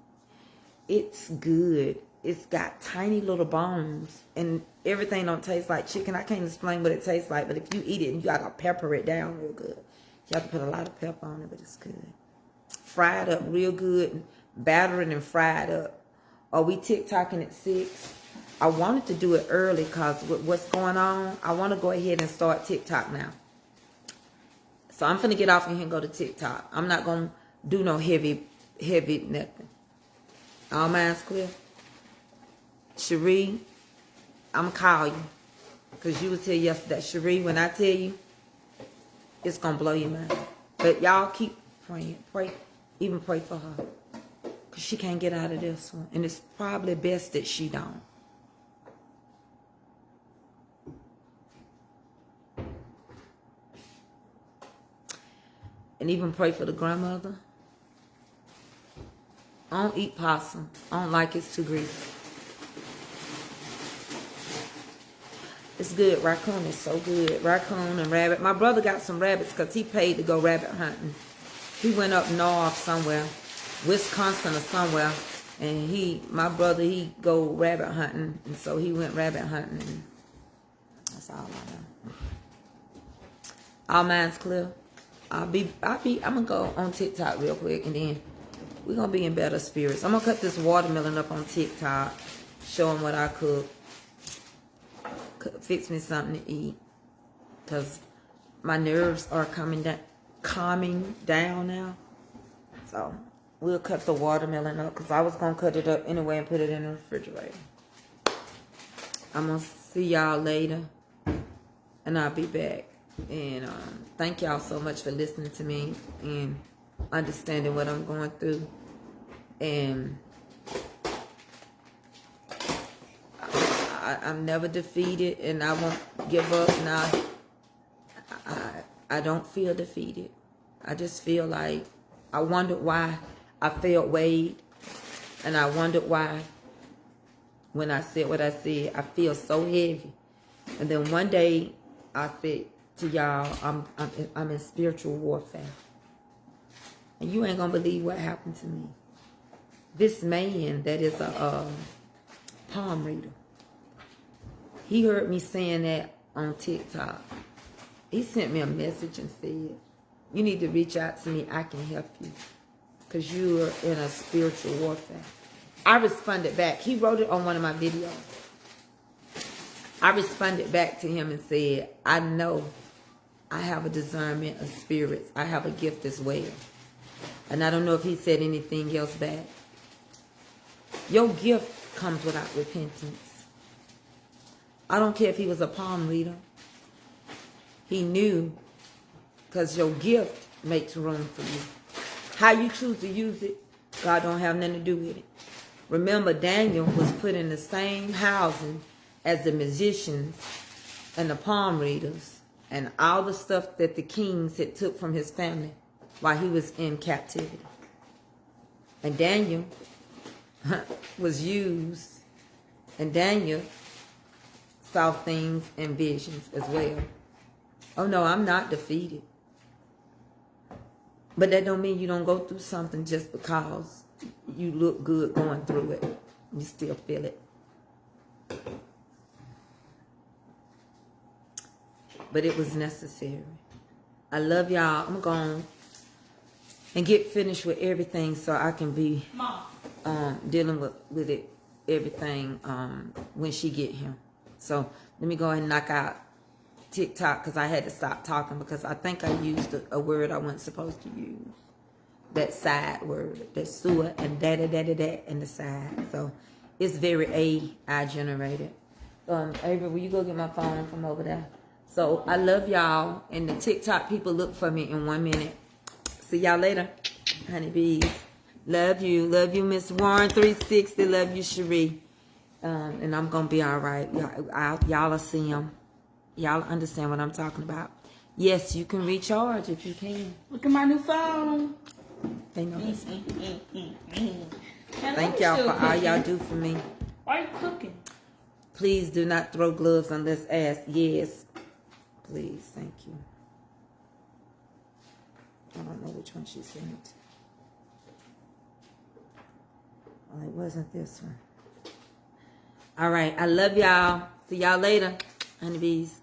It's good. It's got tiny little bones. And everything don't taste like chicken. I can't explain what it tastes like. But if you eat it, you got to pepper it down real good. You have to put a lot of pepper on it, but it's good. Fried up real good. Batter it and fried up. Or we TikToking at 6. I wanted to do it early because with what's going on, I want to go ahead and start TikTok now. So I'm finna get off in here and go to TikTok. I'm not going to do no heavy nothing. All mine's clear. Cherie, I'm going to call you. Because you would tell yesterday, Cherie, when I tell you, it's going to blow your mind. But y'all keep praying. Even pray for her. Because she can't get out of this one. And it's probably best that she don't. And even pray for the grandmother. I don't eat possum. I don't like it. It's too greasy. It's good. Raccoon is so good. Raccoon and rabbit. My brother got some rabbits because he paid to go rabbit hunting. He went up north somewhere, Wisconsin or somewhere, and my brother, he go rabbit hunting, and so he went rabbit hunting. And that's all I know. All mine's clear. I'm gonna go on TikTok real quick, and then we're gonna be in better spirits. I'm gonna cut this watermelon up on TikTok, show them what I cook. Fix me something to eat, because my nerves are calming down now. So we'll cut the watermelon up, because I was gonna cut it up anyway and put it in the refrigerator. I'm gonna see y'all later, and I'll be back. And thank y'all so much for listening to me and understanding what I'm going through. And I'm never defeated, and I won't give up. Now, I don't feel defeated. I just feel like I wondered why I felt weighed, and I wondered why when I said what I said, I feel so heavy. And then one day I said to y'all, I'm in spiritual warfare, and you ain't gonna believe what happened to me. This man that is a palm reader, he heard me saying that on TikTok. He sent me a message and said, you need to reach out to me. I can help you because you are in a spiritual warfare. I responded back. He wrote it on one of my videos. I responded back to him and said, I know I have a discernment of spirits. I have a gift as well. And I don't know if he said anything else back. Your gift comes without repentance. I don't care if he was a palm reader. He knew, because your gift makes room for you. How you choose to use it, God don't have nothing to do with it. Remember, Daniel was put in the same housing as the musicians and the palm readers and all the stuff that the kings had took from his family while he was in captivity. And Daniel was used, and Daniel saw things and visions as well. Oh no, I'm not defeated. But that don't mean you don't go through something just because you look good going through it. You still feel it. But it was necessary. I love y'all. I'm going and get finished with everything so I can be dealing with it, everything when she get here. So let me go ahead and knock out TikTok because I had to stop talking because I think I used a word I wasn't supposed to use. That side word, that sewer and da-da-da-da-da and the side. So it's very AI generated. Avery, will you go get my phone from over there? So I love y'all, and the TikTok people look for me in 1 minute. See y'all later, honeybees. Love you, Miss Warren 360. Love you, Cherie. And I'm gonna be all right. Y'all will see them. Y'all understand what I'm talking about. Yes, you can recharge if you can. Look at my new phone. They know this. Thank y'all for all y'all do for me. Why are you cooking? Please do not throw gloves unless asked. Yes. Please, thank you. I don't know which one she sent. Well, it wasn't this one. All right, I love y'all. See y'all later, honeybees.